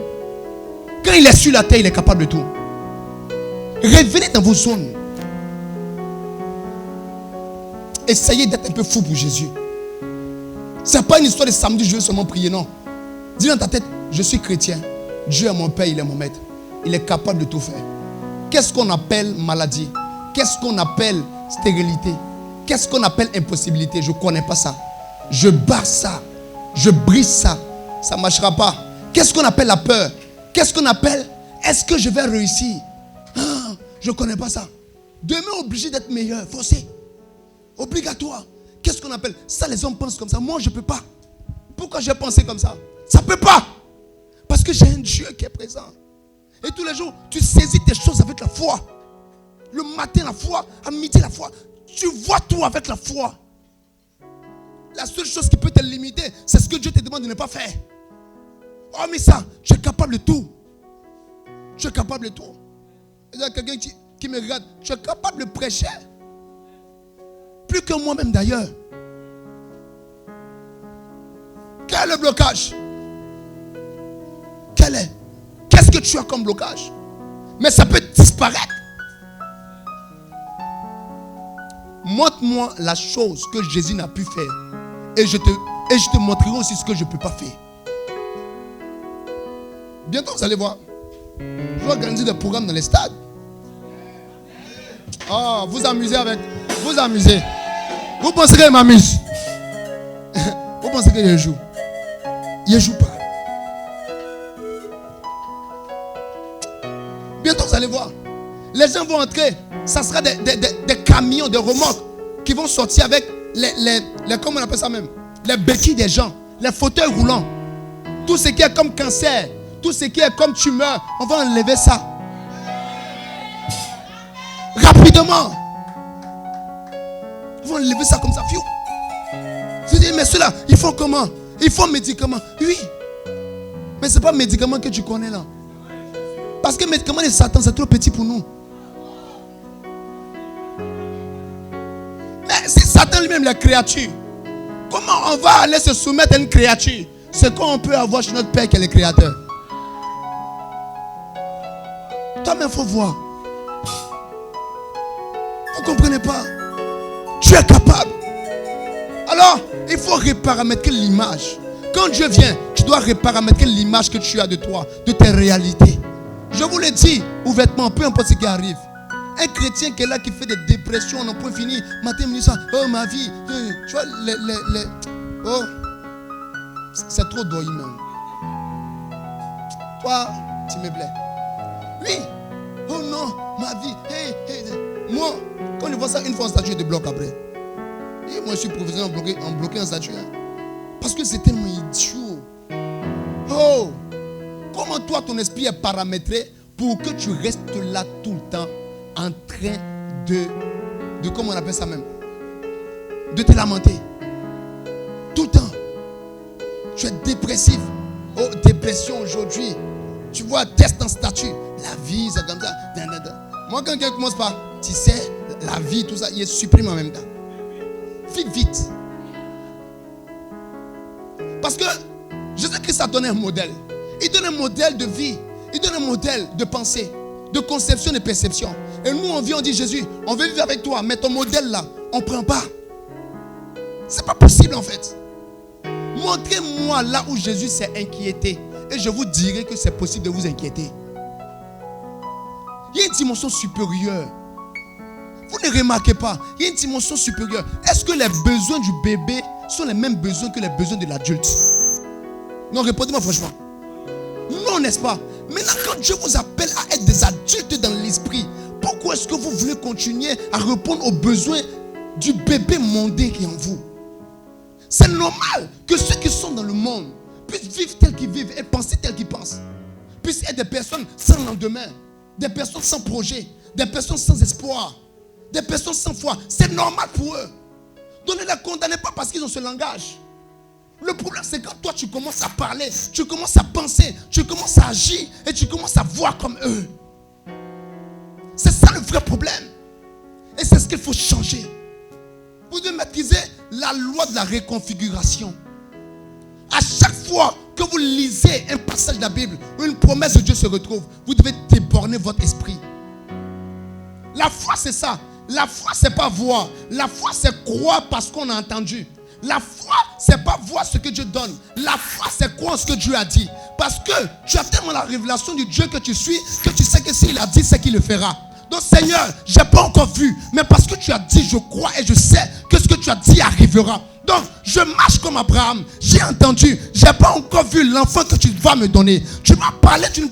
A: Quand il est sur la terre, il est capable de tout. Revenez dans vos zones. Essayez d'être un peu fou pour Jésus. Ce n'est pas une histoire de samedi, je veux seulement prier, non. Dis dans ta tête, je suis chrétien. Dieu est mon Père, il est mon maître. Il est capable de tout faire. Qu'est-ce qu'on appelle maladie? Qu'est-ce qu'on appelle stérilité? Qu'est-ce qu'on appelle impossibilité? Je ne connais pas ça. Je bats ça. Je brise ça. Ça ne marchera pas. Qu'est-ce qu'on appelle la peur? Qu'est-ce qu'on appelle? Est-ce que je vais réussir? Je ne connais pas ça. Demain, obligé d'être meilleur. Forcé. Obligatoire. Qu'est-ce qu'on appelle? Ça, les hommes pensent comme ça. Moi, je ne peux pas. Pourquoi j'ai pensé comme ça? Ça ne peut pas. Parce que j'ai un Dieu qui est présent. Et tous les jours, tu saisis tes choses avec la foi. Le matin, la foi. À midi, la foi. Tu vois tout avec la foi. La seule chose qui peut te limiter, c'est ce que Dieu te demande de ne pas faire. Oh, mais ça, tu es capable de tout. Tu es capable de tout. Il y a quelqu'un qui me regarde. Tu es capable de prêcher. Plus que moi-même d'ailleurs. Quel est le blocage? Quel est? Qu'est-ce que tu as comme blocage? Mais ça peut disparaître. Montre-moi la chose que Jésus n'a pu faire. Et je te montrerai aussi ce que je ne peux pas faire. Bientôt, vous allez voir. Je vais organiser des programmes dans les stades. Oh, vous amusez avec. Vous amusez. Vous pensez que je m'amuse. Vous pensez que je joue. Je ne joue pas. Bientôt, vous allez voir. Les gens vont entrer. Ça sera des camions, des remorques qui vont sortir avec comment on appelle ça même? Les béquilles des gens, les fauteuils roulants. Tout ce qui est comme cancer, tout ce qui est comme tumeur, on va enlever ça. Rapidement. On va enlever ça comme ça. Je dis, mais ceux-là, ils font comment? Ils font médicaments. Oui. Mais ce n'est pas le médicament que tu connais là. Parce que le médicament de Satan, c'est trop petit pour nous. Mais si Satan lui-même, la créature, comment on va aller se soumettre à une créature? C'est qu'on peut avoir chez notre Père qui est le créateur. Toi-même, il faut voir. Vous ne comprenez pas? Tu es capable. Alors, il faut reparamétrer l'image. Quand Dieu vient, tu dois reparamétrer l'image que tu as de toi, de tes réalités. Je vous le dis ouvertement, peu importe ce qui arrive. Un chrétien qui est là, qui fait des dépressions, on n'en peut finir. Matin, il me dit ça. Oh, ma vie. Tu vois, oh, c'est trop doyeux même. Toi, tu me plais. Oui. Oh non, ma vie. Hey. Moi, quand je vois ça, une fois en statue, je te bloque après. Et moi, je suis professionnel en bloquer en statue. Parce que c'est tellement idiot. Oh, comment toi, ton esprit est paramétré pour que tu restes là tout le temps en train de comment on appelle ça même? De te lamenter. Tout le temps. Tu es dépressif. Oh, dépression aujourd'hui. Tu vois, test en statut. La vie, c'est comme ça. Moi, quand quelqu'un commence par, tu sais, la vie, tout ça, il supprime en même temps. Vite. Parce que Jésus-Christ a donné un modèle. Il donne un modèle de vie. Il donne un modèle de pensée, de conception, de perception. Et nous, on vient, on dit, Jésus, on veut vivre avec toi, mais ton modèle là, on ne prend pas. C'est pas possible en fait. Montrez-moi là où Jésus s'est inquiété. Et je vous dirai que c'est possible de vous inquiéter. Il y a une dimension supérieure. Vous ne remarquez pas, il y a une dimension supérieure. Est-ce que les besoins du bébé sont les mêmes besoins que les besoins de l'adulte? Non, répondez-moi franchement. Non, n'est-ce pas? Maintenant, quand Dieu vous appelle à être des adultes dans l'esprit, pourquoi Pourquoi est-ce que vous voulez continuer à répondre aux besoins du bébé mondain qui est en vous? C'est normal que ceux qui sont dans le monde puissent vivre tel qu'ils vivent et penser tel qu'ils pensent. Puissent être des personnes sans lendemain, des personnes sans projet, des personnes sans espoir, des personnes sans foi. C'est normal pour eux. Donc ne les condamnez pas parce qu'ils ont ce langage. Le problème, c'est quand toi tu commences à parler, tu commences à penser, tu commences à agir et tu commences à voir comme eux. C'est ça le vrai problème. Et c'est ce qu'il faut changer. Vous devez maîtriser la loi de la réconfiguration. À chaque fois que vous lisez un passage de la Bible où une promesse de Dieu se retrouve, vous devez déborner votre esprit. La foi, c'est ça. La foi, c'est pas voir. La foi, c'est croire parce qu'on a entendu. La foi, c'est pas voir ce que Dieu donne. La foi, c'est croire en ce que Dieu a dit. Parce que tu as tellement la révélation du Dieu que tu suis, que tu sais que s'il a dit, c'est qu'il le fera. Donc Seigneur, je n'ai pas encore vu, mais parce que tu as dit, je crois et je sais que ce que tu as dit arrivera. Donc je marche comme Abraham. J'ai entendu, je n'ai pas encore vu l'enfant que tu vas me donner. Tu m'as parlé d'une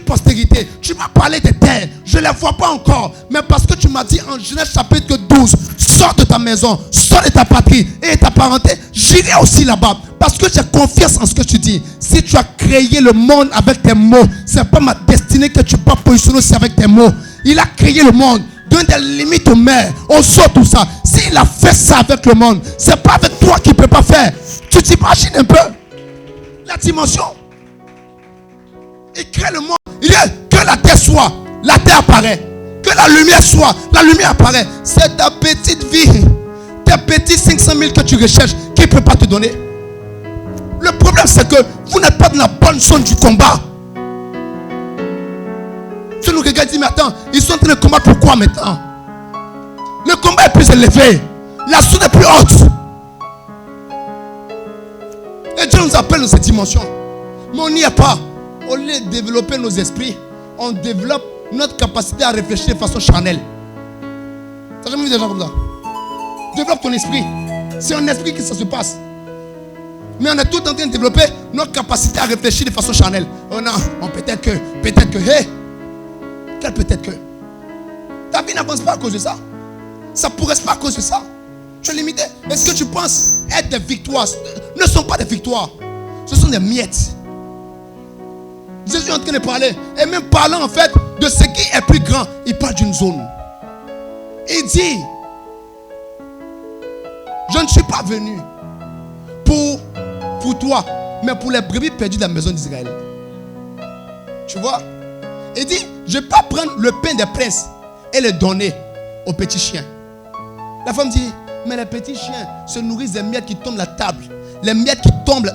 A: postérité, tu m'as parlé des terres. Je ne les vois pas encore, mais parce que tu m'as dit en Genèse chapitre 12, sors de ta maison, sors de ta patrie et de ta parenté, j'irai aussi là-bas. Parce que j'ai confiance en ce que tu dis. Si tu as créé le monde avec tes mots, ce n'est pas ma destinée que tu peux positionner aussi avec tes mots. Il a créé le monde. Donne des limites aux mers, aux eaux, tout ça. S'il a fait ça avec le monde, ce n'est pas avec toi qu'il ne peut pas faire. Tu t'imagines un peu la dimension. Il crée le monde. Il dit que la terre soit, la terre apparaît. Que la lumière soit, la lumière apparaît. C'est ta petite vie, tes petits 500 000 que tu recherches, qui ne peut pas te donner. Le problème, c'est que vous n'êtes pas dans la bonne zone du combat. Tu nous regardes et dis, mais attends, ils sont en train de combattre pourquoi maintenant? Le combat est plus élevé. La zone est plus haute. Et Dieu nous appelle dans cette dimension. Mais on n'y est pas. Au lieu de développer nos esprits, on développe notre capacité à réfléchir de façon charnelle. Tu n'as jamais vu des gens comme ça? Développe ton esprit. C'est un esprit que ça se passe. Mais on est tout en train de développer notre capacité à réfléchir de façon charnelle. Oh non, peut-être que, hé, quel peut-être que. Ta vie n'avance pas à cause de ça. Ça ne progresse pas à cause de ça. Tu es limité. Est-ce que tu penses être des victoires? Ne sont pas des victoires. Ce sont des miettes. Jésus est en train de parler. Et même parlant en fait de ce qui est plus grand, il parle d'une zone. Il dit, je ne suis pas venu pour toi, mais pour les brebis perdues de la maison d'Israël. Tu vois? Il dit, je ne vais pas prendre le pain des princes et le donner aux petits chiens. La femme dit, mais les petits chiens se nourrissent des miettes qui tombent de la table. Les miettes qui tombent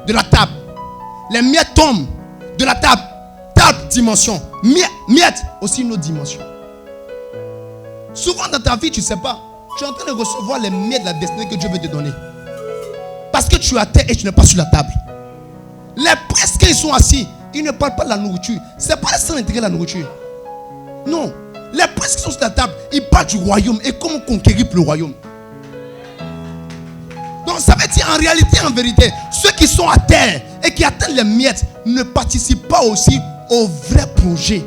A: de la table. Les miettes tombent de la table. Table, dimension. Miettes, aussi une autre dimension. Souvent dans ta vie, tu ne sais pas. Tu es en train de recevoir les miettes de la destinée que Dieu veut te donner. Parce que tu es à terre et tu n'es pas sur la table. Les princes, quand ils sont assis, ils ne parlent pas de la nourriture. Ce n'est pas le seul intérêt de la nourriture. Non. Les princes qui sont sur la table, ils parlent du royaume et comment conquérir le royaume. Donc ça veut dire en réalité, en vérité, ceux qui sont à terre et qui atteignent les miettes ne participent pas aussi au vrai projet.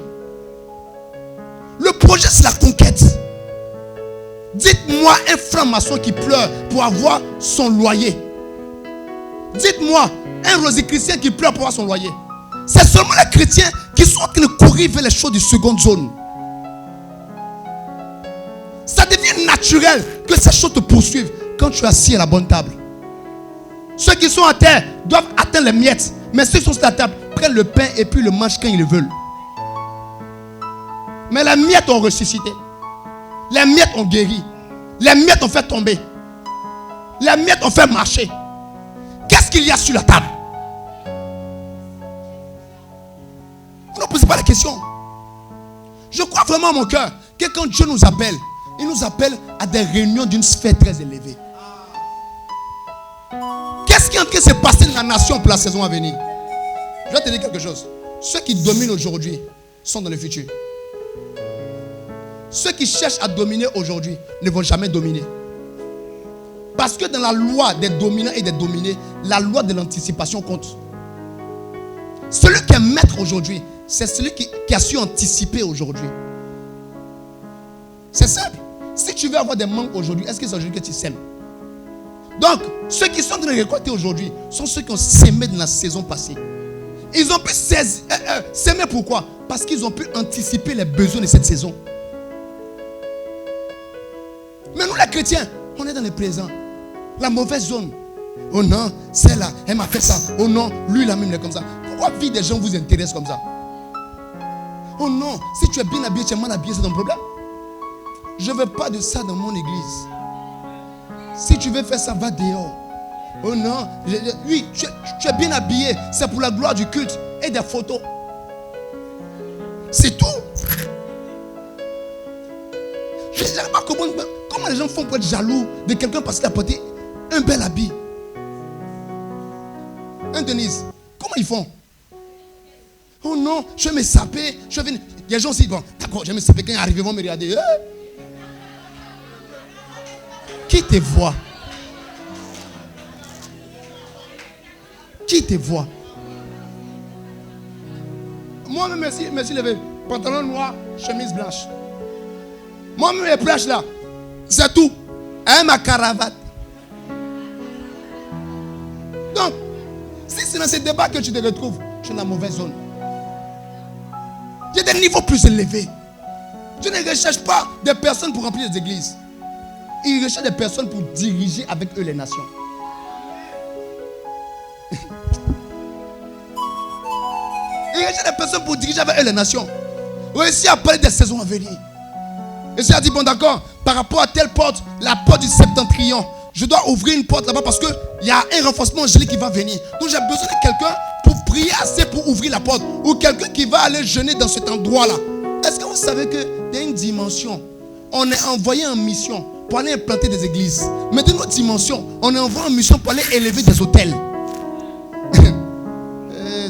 A: Le projet, c'est la conquête. Dites-moi un franc-maçon qui pleure pour avoir son loyer. Dites-moi un rosicrucien qui pleure pour avoir son loyer. C'est seulement les chrétiens qui sont en train de courir vers les choses de seconde zone. Ça devient naturel que ces choses te poursuivent quand tu es assis à la bonne table. Ceux qui sont à terre doivent atteindre les miettes. Mais ceux qui sont sur la table prennent le pain et puis le mangent quand ils le veulent. Mais les miettes ont ressuscité. Les miettes ont guéri. Les miettes ont fait tomber. Les miettes ont fait marcher. Qu'est-ce qu'il y a sur la table? Vous ne posez pas la question. Je crois vraiment à mon cœur que quand Dieu nous appelle, il nous appelle à des réunions d'une sphère très élevée. Qu'est-ce qui est en train de se passer dans la nation pour la saison à venir? Je vais te dire quelque chose. Ceux qui dominent aujourd'hui sont dans le futur. Ceux qui cherchent à dominer aujourd'hui ne vont jamais dominer. Parce que dans la loi des dominants et des dominés, la loi de l'anticipation compte. Celui qui est maître aujourd'hui, c'est celui qui a su anticiper aujourd'hui. C'est simple. Si tu veux avoir des mangues aujourd'hui, est-ce que c'est aujourd'hui que tu sèmes? Donc, ceux qui sont en train de récolter aujourd'hui sont ceux qui ont sémé dans la saison passée. Ils ont pu s'aimer pourquoi? Parce qu'ils ont pu anticiper les besoins de cette saison. Mais nous les chrétiens, on est dans le présent. La mauvaise zone. Oh non, celle-là, elle m'a fait ça. Oh non, lui là même il est comme ça. Pourquoi la vie des gens vous intéresse comme ça? Oh non, si tu es bien habillé, tu es mal habillé, c'est ton problème. Je ne veux pas de ça dans mon église. Si tu veux faire ça, va dehors. Oh non, oui, tu es bien habillé. C'est pour la gloire du culte et des photos. C'est tout. Je ne sais pas comment les gens font pour être jaloux de quelqu'un parce qu'il a porté un bel habit. Un Denise, comment ils font? Oh non, je vais me saper. Il y a des gens aussi, bon, d'accord, je vais me saper. Quand ils arrivent, ils vont me regarder. Qui te voit? Qui te voit? Moi-même, merci levé. Pantalon noir, chemise blanche. Moi-même, les plages là, c'est tout. Et ma cravate. Donc, si c'est dans ce débat que tu te retrouves, tu es dans la mauvaise zone. Tu as des niveaux plus élevés. Tu ne recherches pas des personnes pour remplir les églises. Ils recherchent des personnes pour diriger avec eux les nations. Ils recherchent des personnes pour diriger avec eux les nations. Réussir à parler des saisons à venir. Et si elle dit, bon d'accord, par rapport à telle porte, la porte du septentrion, je dois ouvrir une porte là-bas parce qu'il y a un renforcement angélique qui va venir. Donc j'ai besoin de quelqu'un pour prier assez pour ouvrir la porte. Ou quelqu'un qui va aller jeûner dans cet endroit-là. Est-ce que vous savez qu'il y a une dimension? On est envoyé en mission pour aller implanter des églises. Mais de notre dimension, on est envoyé en mission pour aller élever des hôtels.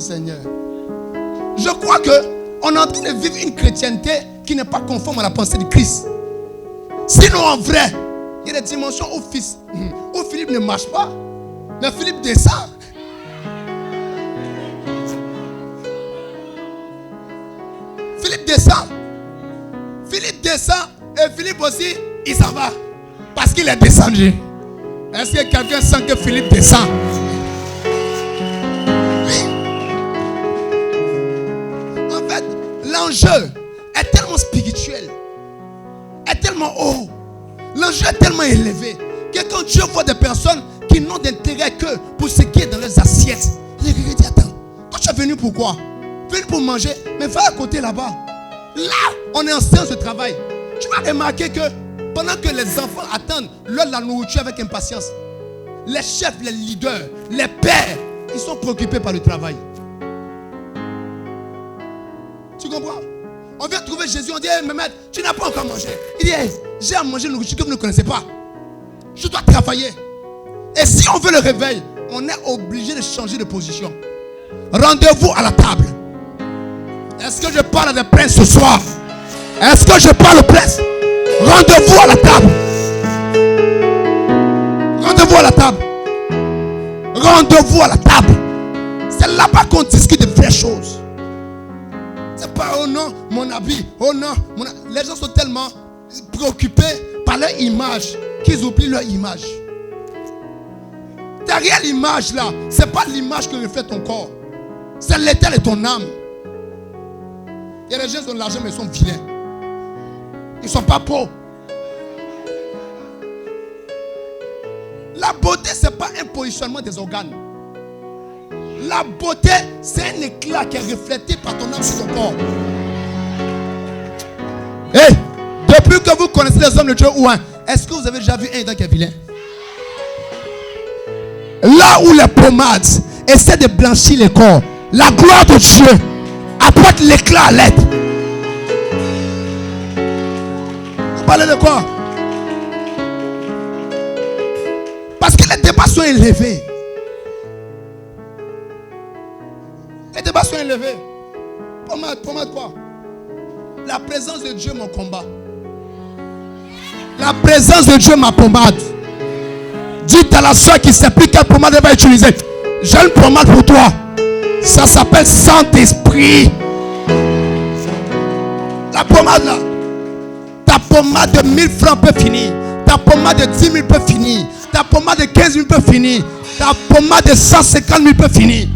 A: Seigneur. Je crois qu'on est en train de vivre une chrétienté qui n'est pas conforme à la pensée de Christ. Sinon, en vrai, il y a des dimensions où Philippe ne marche pas. Mais Philippe descend. Philippe descend. Philippe descend. Et Philippe aussi, il s'en va. Parce qu'il est descendu. Est-ce que quelqu'un sent que Philippe descend? Oui. En fait, l'enjeu est tellement spirituel. Est tellement haut. L'enjeu est tellement élevé que quand Dieu voit des personnes qui n'ont d'intérêt que pour ce qui est dans leurs assiettes, il dit, attends, toi tu es venu pour quoi? Venu pour manger, mais va à côté là-bas. Là, on est en séance de travail. Tu vas remarquer que pendant que les enfants attendent l'heure de la nourriture avec impatience, les chefs, les leaders, les pères, ils sont préoccupés par le travail. Tu comprends? On vient trouver Jésus, on dit, hey, Mehmet, tu n'as pas encore mangé. Il dit, hey, j'ai à manger une nourriture que vous ne connaissez pas. Je dois travailler. Et si on veut le réveil, on est obligé de changer de position. Rendez-vous à la table. Est-ce que je parle à des princes ce soir? Est-ce que je parle aux princes? Rendez-vous à la table. Rendez-vous à la table. Rendez-vous à la table. C'est là-bas qu'on discute de vraies choses. C'est pas, oh non, mon habit. Oh non, les gens sont tellement préoccupés par leur image qu'ils oublient leur image. Derrière l'image là, c'est pas l'image que reflète ton corps. C'est l'état de ton âme. Il y a des gens qui ont de l'argent mais ils sont vilains. Ils ne sont pas beaux. La beauté, ce n'est pas un positionnement des organes. La beauté, c'est un éclat qui est reflété par ton âme sur ton corps. Hey, depuis que vous connaissez les hommes de Dieu ou un, est-ce que vous avez déjà vu un qui est vilain? Là où les pommades essaient de blanchir le corps, la gloire de Dieu apporte l'éclat à l'aide. Vous parlez de quoi? Parce que les débats sont élevés. Les débats sont élevés. Pommade quoi? La présence de Dieu mon combat. La présence de Dieu ma pommade. Dites à la soeur qui ne sait plus quelle pommade elle va utiliser. J'ai une pommade pour toi. Ça s'appelle Saint-Esprit. La pommade là. Ta Ta pommade de 1000 francs peut finir. Ta pommade de 10 000 peut finir. Ta pommade de 15 000 peut finir. Ta pommade de 150 000 peut finir.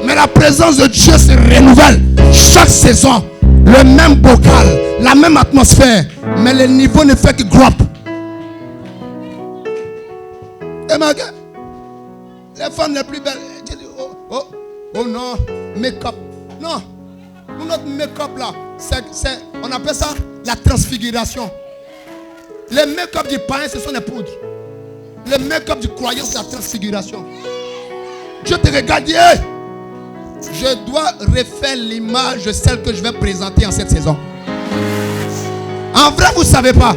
A: Mais la présence de Dieu se renouvelle chaque saison. Le même bocal, la même atmosphère. Mais le niveau ne fait que drop. Et ma gueule, les femmes les plus belles, oh non, make-up. Non, notre make-up là, on appelle ça la transfiguration. Les make-up du païen, ce sont les poudres. Le make-up du croyant, c'est la transfiguration. Dieu te regarde, dit, hey, je dois refaire l'image de celle que je vais présenter en cette saison. En vrai, vous ne savez pas.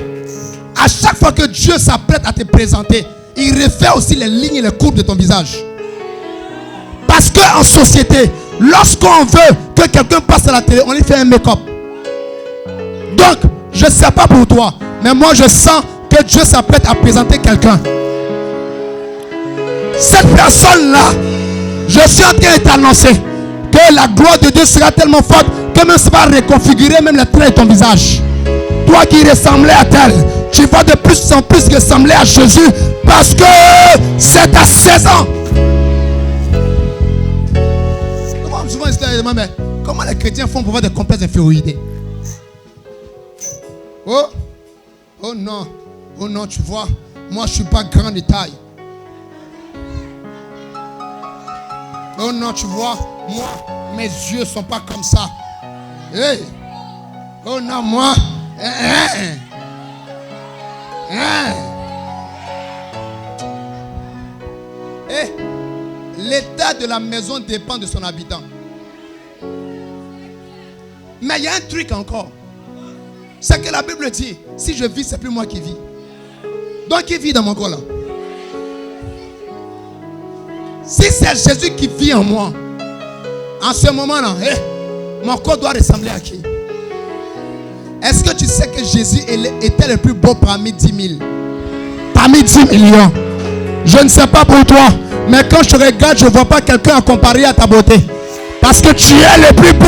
A: À chaque fois que Dieu s'apprête à te présenter, il refait aussi les lignes et les courbes de ton visage. Parce qu'en société, lorsqu'on veut que quelqu'un passe à la télé, on lui fait un make-up. Donc, je ne sais pas pour toi, mais moi je sens que Dieu s'apprête à présenter quelqu'un. Cette personne-là, je suis en train de t'annoncer que la gloire de Dieu sera tellement forte que même ça va reconfigurer même les traits de ton visage. Toi qui ressemblais à tel, tu vas de plus en plus ressembler à Jésus parce que c'est ta saison. Souvent, mais comment les chrétiens font pour avoir des complexes d'infériorité? Oh non, tu vois, moi je suis pas grand de taille. Oh non, tu vois, moi, mes yeux sont pas comme ça. Hey. Oh non, moi. Hey. L'état de la maison dépend de son habitant. Mais il y a un truc encore. C'est que la Bible dit, si je vis, c'est plus moi qui vis. Donc qui vit dans mon corps là? Si c'est Jésus qui vit en moi, en ce moment-là, mon corps doit ressembler à qui? Est-ce que tu sais que Jésus était le plus beau parmi 10 000? Parmi 10 millions? Je ne sais pas pour toi, mais quand je te regarde, je ne vois pas quelqu'un à comparer à ta beauté. Parce que tu es le plus beau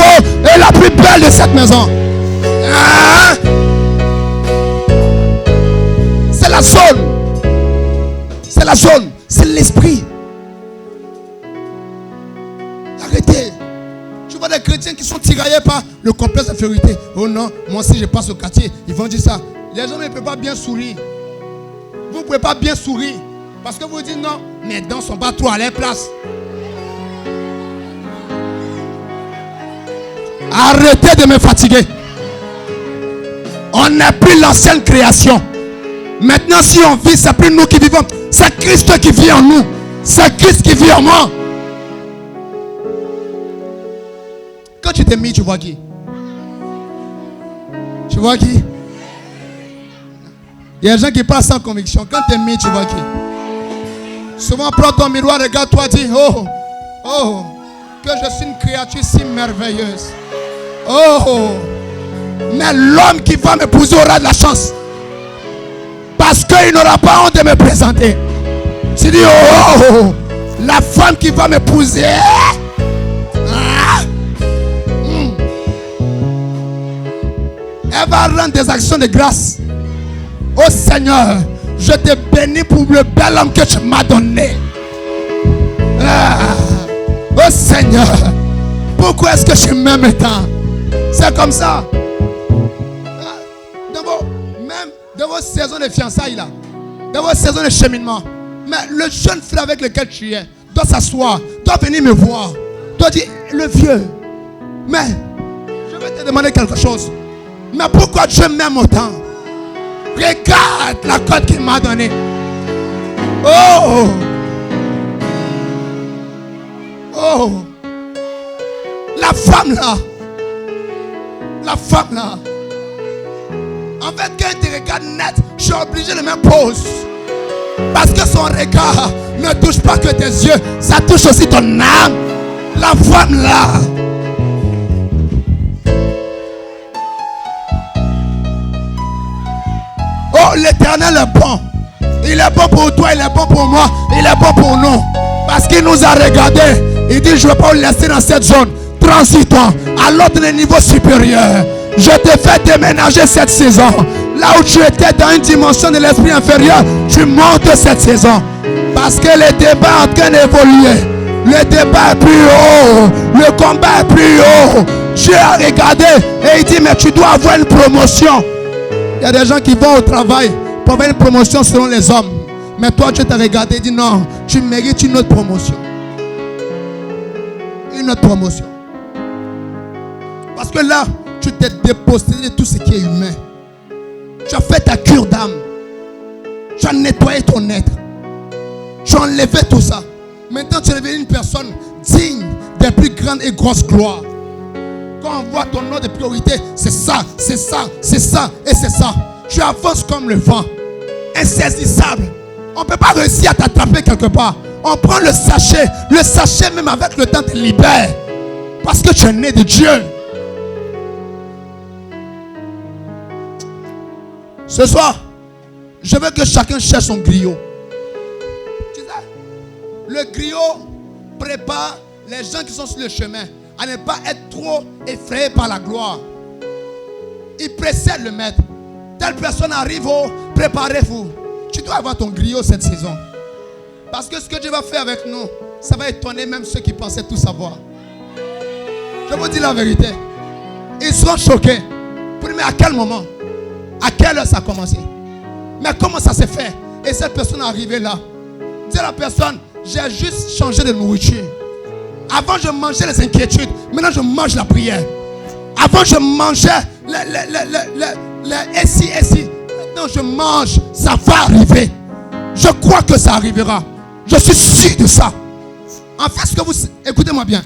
A: et la plus belle de cette maison. Hein? C'est la zone. C'est la zone. C'est l'esprit. Arrêtez. Tu vois des chrétiens qui sont tiraillés par le complexe d'infériorité. Oh non, moi aussi je passe au quartier. Ils vont dire ça. Les gens ne peuvent pas bien sourire. Vous ne pouvez pas bien sourire. Parce que vous dites non, mes dents ne sont pas trop à leur place. Arrêtez de me fatiguer. On n'est plus l'ancienne création. Maintenant, si on vit, c'est plus nous qui vivons. C'est Christ qui vit en nous. C'est Christ qui vit en moi. Quand tu t'es mis, tu vois qui? Tu vois qui? Il y a des gens qui parlent sans conviction. Quand tu es mis, tu vois qui? Souvent, prends ton miroir, regarde-toi, dis, oh, que je suis une créature si merveilleuse. Oh, mais l'homme qui va m'épouser aura de la chance. Parce qu'il n'aura pas honte de me présenter. Tu dis, oh, la femme qui va m'épouser. Elle va rendre des actions de grâce. Oh Seigneur, je te bénis pour le bel homme que tu m'as donné. Oh Seigneur, pourquoi est-ce que je m'aime tant? C'est comme ça. Même dans vos saisons de fiançailles là, dans vos saisons de cheminement, mais le jeune frère avec lequel tu es doit s'asseoir, doit venir me voir, doit dire, le vieux, mais je vais te demander quelque chose. Mais pourquoi Dieu m'aime autant? Regarde la cote qu'il m'a donnée. Oh, la femme là. La femme là. En fait, quand elle te regarde net, je suis obligé de me poser. Parce que son regard ne touche pas que tes yeux, ça touche aussi ton âme. La femme là. Oh, l'Éternel est bon. Il est bon pour toi, il est bon pour moi, il est bon pour nous. Parce qu'il nous a regardés. Il dit, je ne vais pas vous laisser dans cette zone transitoire à l'autre niveau supérieur. Je te fais déménager cette saison. Là où tu étais dans une dimension de l'esprit inférieur, tu montes cette saison. Parce que le débat est en train d'évoluer. Le débat est plus haut. Le combat est plus haut. Dieu a regardé et il dit, mais tu dois avoir une promotion. Il y a des gens qui vont au travail pour avoir une promotion selon les hommes. Mais toi, Dieu t'a regardé et dit, non, tu mérites une autre promotion. Une autre promotion. Parce que là, tu t'es dépossédé de tout ce qui est humain. Tu as fait ta cure d'âme. Tu as nettoyé ton être. Tu as enlevé tout ça. Maintenant, tu es devenu une personne digne des plus grandes et grosses gloires. Quand on voit ton nom de priorité, c'est ça, c'est ça, c'est ça et c'est ça. Tu avances comme le vent, insaisissable. On ne peut pas réussir à t'attraper quelque part. On prend le sachet même avec le temps te libère. Parce que tu es né de Dieu. Ce soir, je veux que chacun cherche son griot. Tu sais, le griot prépare les gens qui sont sur le chemin à ne pas être trop effrayés par la gloire. Il précède le maître. Telle personne arrive, oh, préparez-vous. Tu dois avoir ton griot cette saison. Parce que ce que Dieu va faire avec nous, ça va étonner même ceux qui pensaient tout savoir. Je vous dis la vérité. Ils seront choqués. Mais à quel moment? À quelle heure ça a commencé? Mais comment ça s'est fait? Et cette personne est arrivée là. Dis à la personne, j'ai juste changé de nourriture. Avant je mangeais les inquiétudes. Maintenant je mange la prière. Avant je mangeais les si. Maintenant je mange. Ça va arriver. Je crois que ça arrivera. Je suis sûr de ça. En fait, ce que vous... Écoutez-moi bien.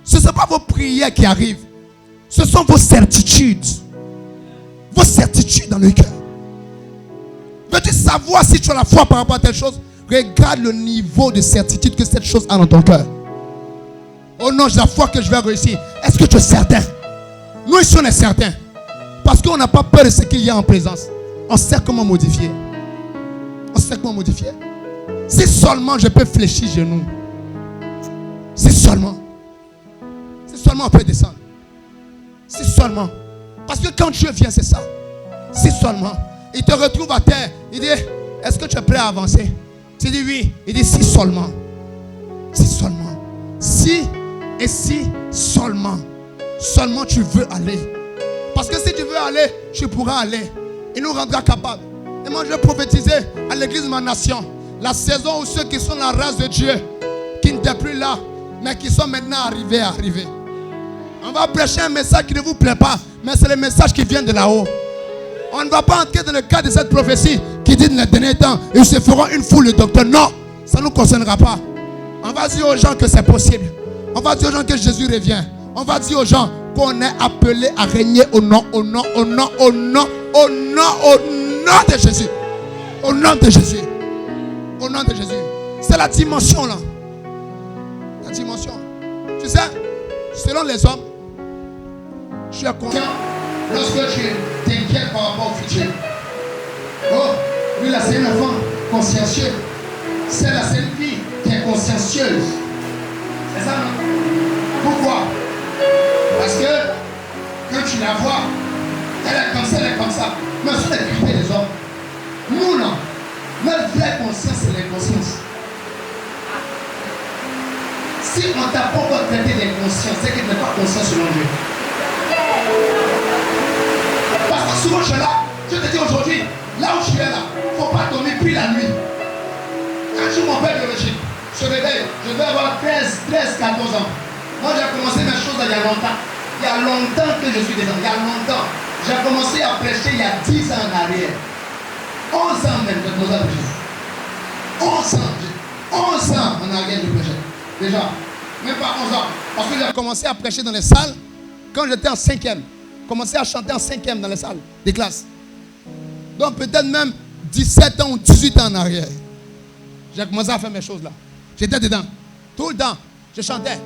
A: Ce ne sont pas vos prières qui arrivent. Ce sont vos certitudes. Vos certitudes dans le cœur. Veux-tu savoir si tu as la foi par rapport à telle chose? Regarde le niveau de certitude que cette chose a dans ton cœur. Oh non, j'ai la foi que je vais réussir. Est-ce que tu es certain? Nous ici on est certains. Parce qu'on n'a pas peur de ce qu'il y a en présence. On sait comment modifier. On sait comment modifier. Si seulement je peux fléchir genoux. Si seulement. Si seulement on peut descendre. Si seulement. Parce que quand Dieu vient, c'est ça. Si seulement. Il te retrouve à terre. Il dit, est-ce que tu es prêt à avancer? Tu dis oui. Il dit, si seulement. Si seulement. Si et si seulement. Seulement tu veux aller. Parce que si tu veux aller, tu pourras aller. Il nous rendra capables. Et moi je vais prophétiser à l'église de ma nation. La saison où ceux qui sont la race de Dieu, qui n'étaient plus là, mais qui sont maintenant arrivés. On va prêcher un message qui ne vous plaît pas, mais c'est le message qui vient de là-haut. On ne va pas entrer dans le cadre de cette prophétie qui dit dans les derniers temps, ils se feront une foule de docteurs. Non, ça ne nous concernera pas. On va dire aux gens que c'est possible. On va dire aux gens que Jésus revient. On va dire aux gens qu'on est appelé à régner au nom de Jésus. Au nom de Jésus. Au nom de Jésus. C'est la dimension là. La dimension. Tu sais, selon les hommes, je suis conscient lorsque tu t'inquiètes par rapport au futur. Oh, lui là c'est un enfant consciencieux. C'est la seule fille qui est consciencieuse. C'est ça non? Pourquoi? Parce que quand tu la vois, elle est comme ça, elle est comme ça. Mais ce sont les critères des hommes. Nous non. Notre vraie conscience, c'est l'inconscience. Si on t'a pas encore traité d'inconscience, c'est que tu n'es pas conscient selon Dieu. Parce que souvent je suis là, je te dis aujourd'hui, là où tu es là, il ne faut pas dormir puis la nuit. Quand je m'appelle biologique, je réveille, je vais avoir 13, 14 ans. Moi j'ai commencé mes choses là, il y a longtemps. Il y a longtemps que je suis dedans, il y a longtemps. J'ai commencé à prêcher il y a 10 ans en arrière. 11 ans même, je te prêcher. 11 ans en arrière de prêcher. Déjà, même pas 11 ans. Parce que j'ai commencé à prêcher dans les salles quand j'étais en 5e. Commencé à chanter en 5e dans les salles des classes. Donc peut-être même 17 ans ou 18 ans en arrière. J'ai commencé à faire mes choses là. J'étais dedans. Tout le temps. Je chantais.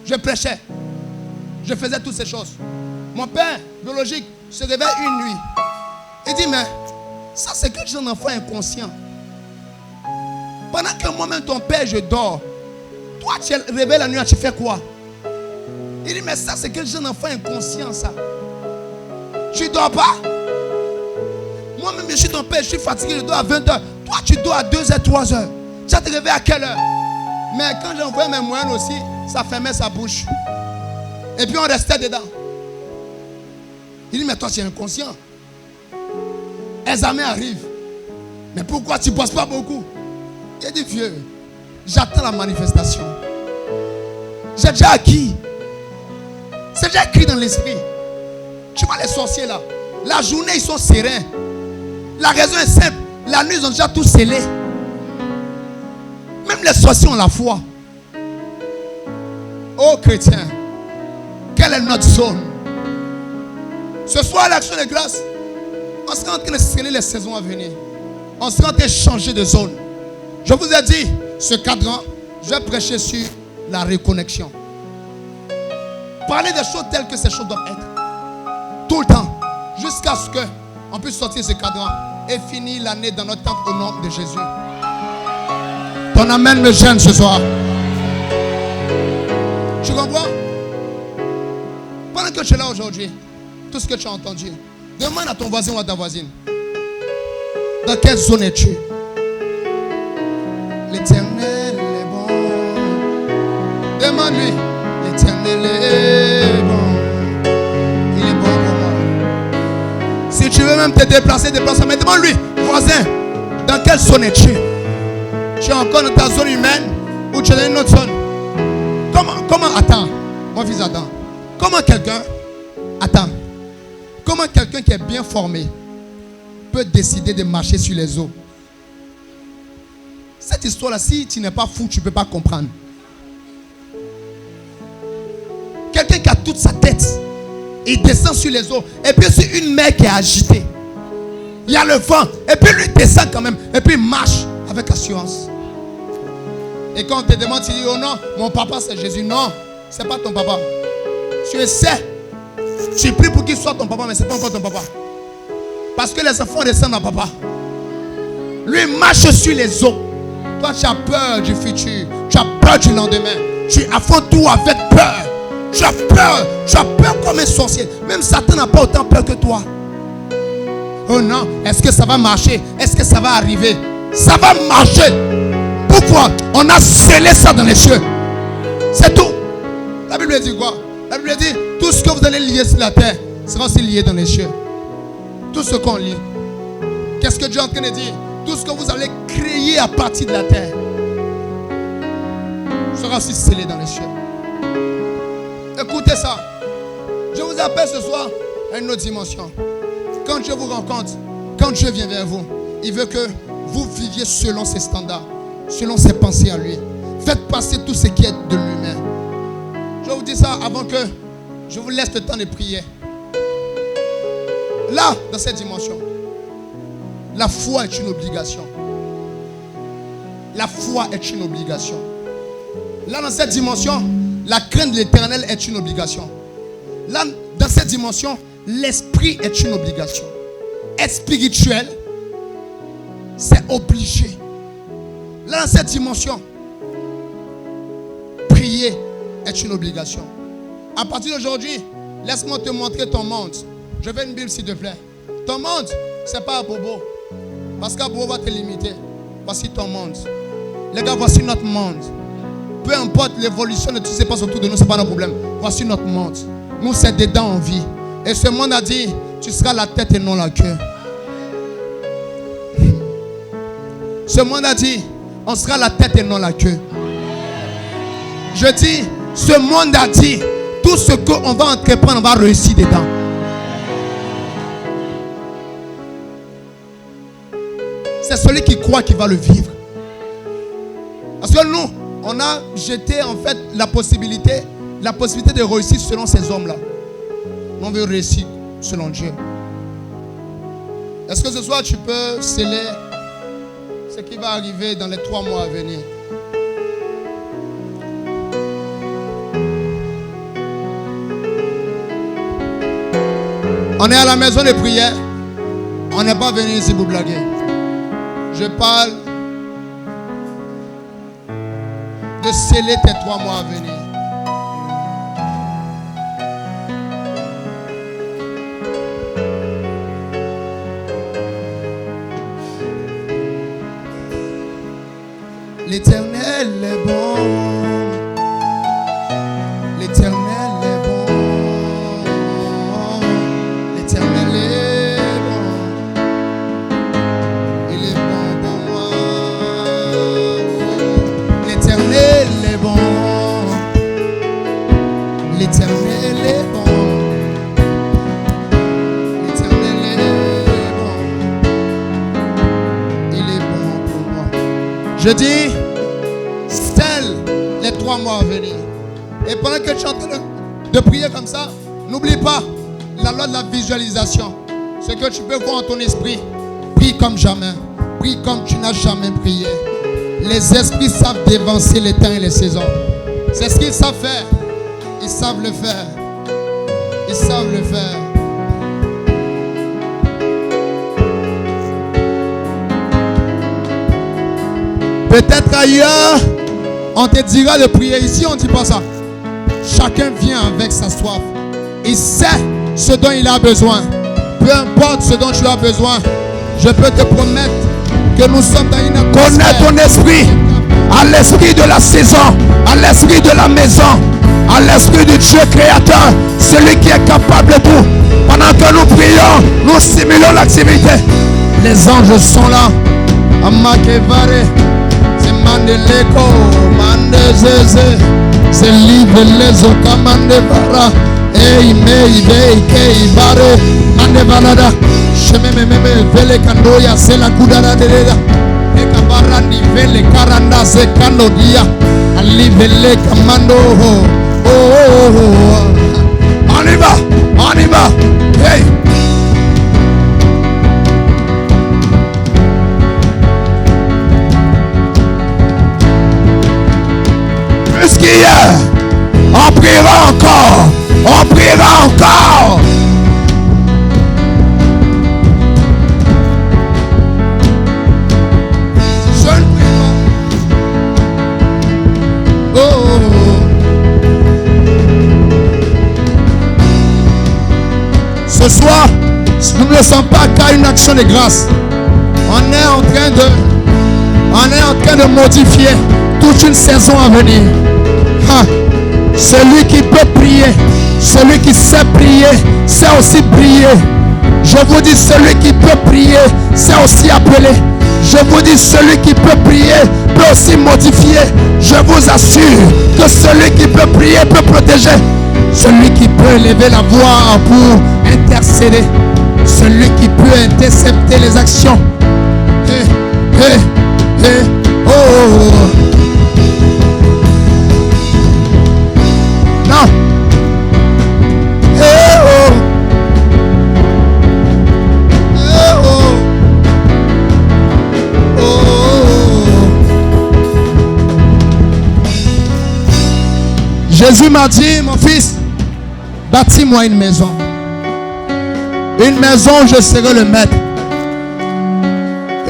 A: Je prêchais. Je faisais toutes ces choses. Mon père biologique se réveille une nuit. Il dit, mais ça c'est quelque chose d'un enfant inconscient. Pendant que moi-même ton père je dors. Toi tu te réveilles la nuit, tu fais quoi? Il dit, mais ça c'est quelque chose d'un enfant inconscient ça. Tu ne dors pas. Moi-même, je suis ton père, je suis fatigué, je dors à 20h. Toi, tu dors à 2h, 3h. Tu vas te réveiller à quelle heure? Mais quand j'ai envoyé mes moyennes aussi, ça fermait sa bouche. Et puis on restait dedans. Il dit, mais toi, tu es inconscient. Examen arrive. Mais pourquoi tu ne bosses pas beaucoup? Il dit, vieux, j'attends la manifestation. J'ai déjà acquis. C'est déjà écrit dans l'esprit. Tu vois les sorciers là. La journée, ils sont sereins. La raison est simple. La nuit, ils ont déjà tout scellé. Même les sorciers ont la foi. Oh chrétien, quelle est notre zone? Ce soir, l'action de grâce, on sera en train de sceller les saisons à venir. On sera en train de changer de zone. Je vous ai dit, ce cadran, je vais prêcher sur la reconnexion. Parler des choses telles que ces choses doivent être. Tout le temps. Jusqu'à ce qu'on puisse sortir ce cadran et finir l'année dans notre temple au nom de Jésus. Ton amen me gêne ce soir. Tu comprends? Pendant que tu es là aujourd'hui, tout ce que tu as entendu, demande à ton voisin ou à ta voisine, dans quelle zone es-tu? L'Éternel est bon. Demande-lui. L'Éternel est bon. Il est bon pour moi. Si tu veux même te déplacer, déplace-toi. Mais demande-lui, voisin, dans quelle zone es-tu? Tu es encore dans ta zone humaine ou tu es dans une autre zone? Attends, mon fils, attends. Comment quelqu'un qui est bien formé peut décider de marcher sur les eaux? Cette histoire-là, si tu n'es pas fou, tu ne peux pas comprendre. Quelqu'un qui a toute sa tête, il descend sur les eaux, et puis c'est une mer qui est agitée. Il y a le vent, et puis lui descend quand même, et puis il marche avec assurance. Et quand on te demande, tu dis, oh non, mon papa c'est Jésus. Non, ce n'est pas ton papa. Tu sais, tu pries pour qu'il soit ton papa, mais ce n'est pas encore ton papa. Parce que les enfants descendent à papa. Lui marche sur les eaux. Toi, tu as peur du futur. Tu as peur du lendemain. Tu affrontes tout avec peur. Tu as peur comme un sorcier. Même Satan n'a pas autant peur que toi. Oh non, est-ce que ça va marcher? Est-ce que ça va arriver? Ça va marcher. Pourquoi? On a scellé ça dans les cieux. C'est tout. La Bible dit quoi? La Bible dit, tout ce que vous allez lier sur la terre sera aussi lié dans les cieux. Tout ce qu'on lit. Qu'est-ce que Dieu est en train de dire? Tout ce que vous allez créer à partir de la terre sera aussi scellé dans les cieux. Écoutez ça. Je vous appelle ce soir à une autre dimension. Quand Dieu vous rencontre, quand Dieu vient vers vous, il veut que vous viviez selon ses standards, selon ses pensées à lui. Faites passer tout ce qui est de l'humain. Je vous dis ça avant que je vous laisse le temps de prier. Là, dans cette dimension, la foi est une obligation. La foi est une obligation. Là, dans cette dimension, la crainte de l'Éternel est une obligation. Là, dans cette dimension, l'esprit est une obligation. Être spirituel, c'est obligé. Là, dans cette dimension, prier est une obligation. À partir d'aujourd'hui, laisse-moi te montrer ton monde. Je veux une Bible, s'il te plaît. Ton monde, ce n'est pas à Bobo. Parce qu'à Bobo va te limiter. Voici ton monde. Les gars, voici notre monde. Peu importe l'évolution de tout ce qui se passe autour de nous, ce n'est pas notre problème. Voici notre monde. Nous, c'est dedans en vie. Et ce monde a dit, tu seras la tête et non la queue. Ce monde a dit, on sera la tête et non la queue. Je dis, ce monde a dit, tout ce qu'on va entreprendre, on va réussir dedans. C'est celui qui croit qu'il va le vivre. Parce que nous, on a jeté en fait la possibilité de réussir selon ces hommes-là. On veut réussir selon Dieu. Est-ce que ce soir tu peux sceller ce qui va arriver dans les 3 mois à venir? On est à la maison de prière. On n'est pas venu ici pour blaguer. Je parle de sceller tes 3 mois à venir. L'Éternel est bon. L'Éternel est bon. L'Éternel est bon. Il est bon pour moi. L'Éternel est bon. L'Éternel est bon. L'Éternel est bon. Il est bon pour moi. Je dis, scelle les 3 mois à venir. Et pendant que tu es en train de prier comme ça, n'oublie pas la loi de la visualisation. Ce que tu peux voir en ton esprit. Prie comme jamais. Prie comme tu n'as jamais prié. Les esprits savent dévancer les temps et les saisons. C'est ce qu'ils savent faire. Ils savent le faire. Ils savent le faire. Peut-être ailleurs, on te dira de prier. Ici, on ne dit pas ça. Chacun vient avec sa soif. Il sait ce dont il a besoin. Peu importe ce dont tu as besoin, je peux te promettre que nous sommes dans une atmosphère.
C: Connais ton esprit, à l'esprit de la saison, à l'esprit de la maison, à l'esprit du Dieu créateur, celui qui est capable de tout. Pendant que nous prions, nous simulons l'activité.
A: Les anges sont là. Amakevare, c'est Mandeleko, Mandezeze, c'est Livelezo, Kamandevara, Eimei, Keibare, Mandevalada, Shemememe, Vele Kandoya, c'est la Kudara de Reda, Ekabarandi, Vele Karanda, c'est Kandodia, Alivele Kamando,
C: On y va, on y va, hey! Qu'hier, on priera encore, on priera encore.
A: Je ne prie pas. Oh. Ce soir, nous ne sommes pas qu'à une action de grâce. On est en train de modifier toute une saison à venir. Celui qui peut prier, celui qui sait prier, sait aussi prier. Je vous dis, celui qui peut prier, sait aussi appeler. Je vous dis, celui qui peut prier, peut aussi modifier. Je vous assure que celui qui peut prier, peut protéger. Celui qui peut élever la voix pour intercéder. Celui qui peut intercepter les actions. Oh. Non. Jésus m'a dit, mon fils, bâtis-moi une maison. Une maison où je serai le maître.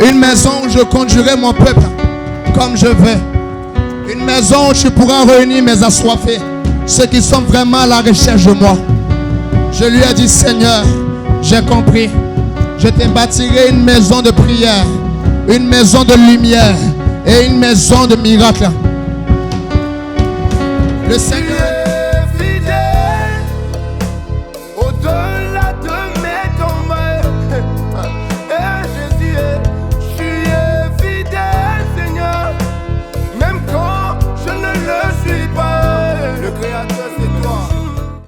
A: Une maison où je conduirai mon peuple comme je veux. Une maison où tu pourras réunir mes assoiffés, ceux qui sont vraiment à la recherche de moi. Je lui ai dit, Seigneur, j'ai compris. Je te bâtirai une maison de prière, une maison de lumière et une maison de miracles. Le Seigneur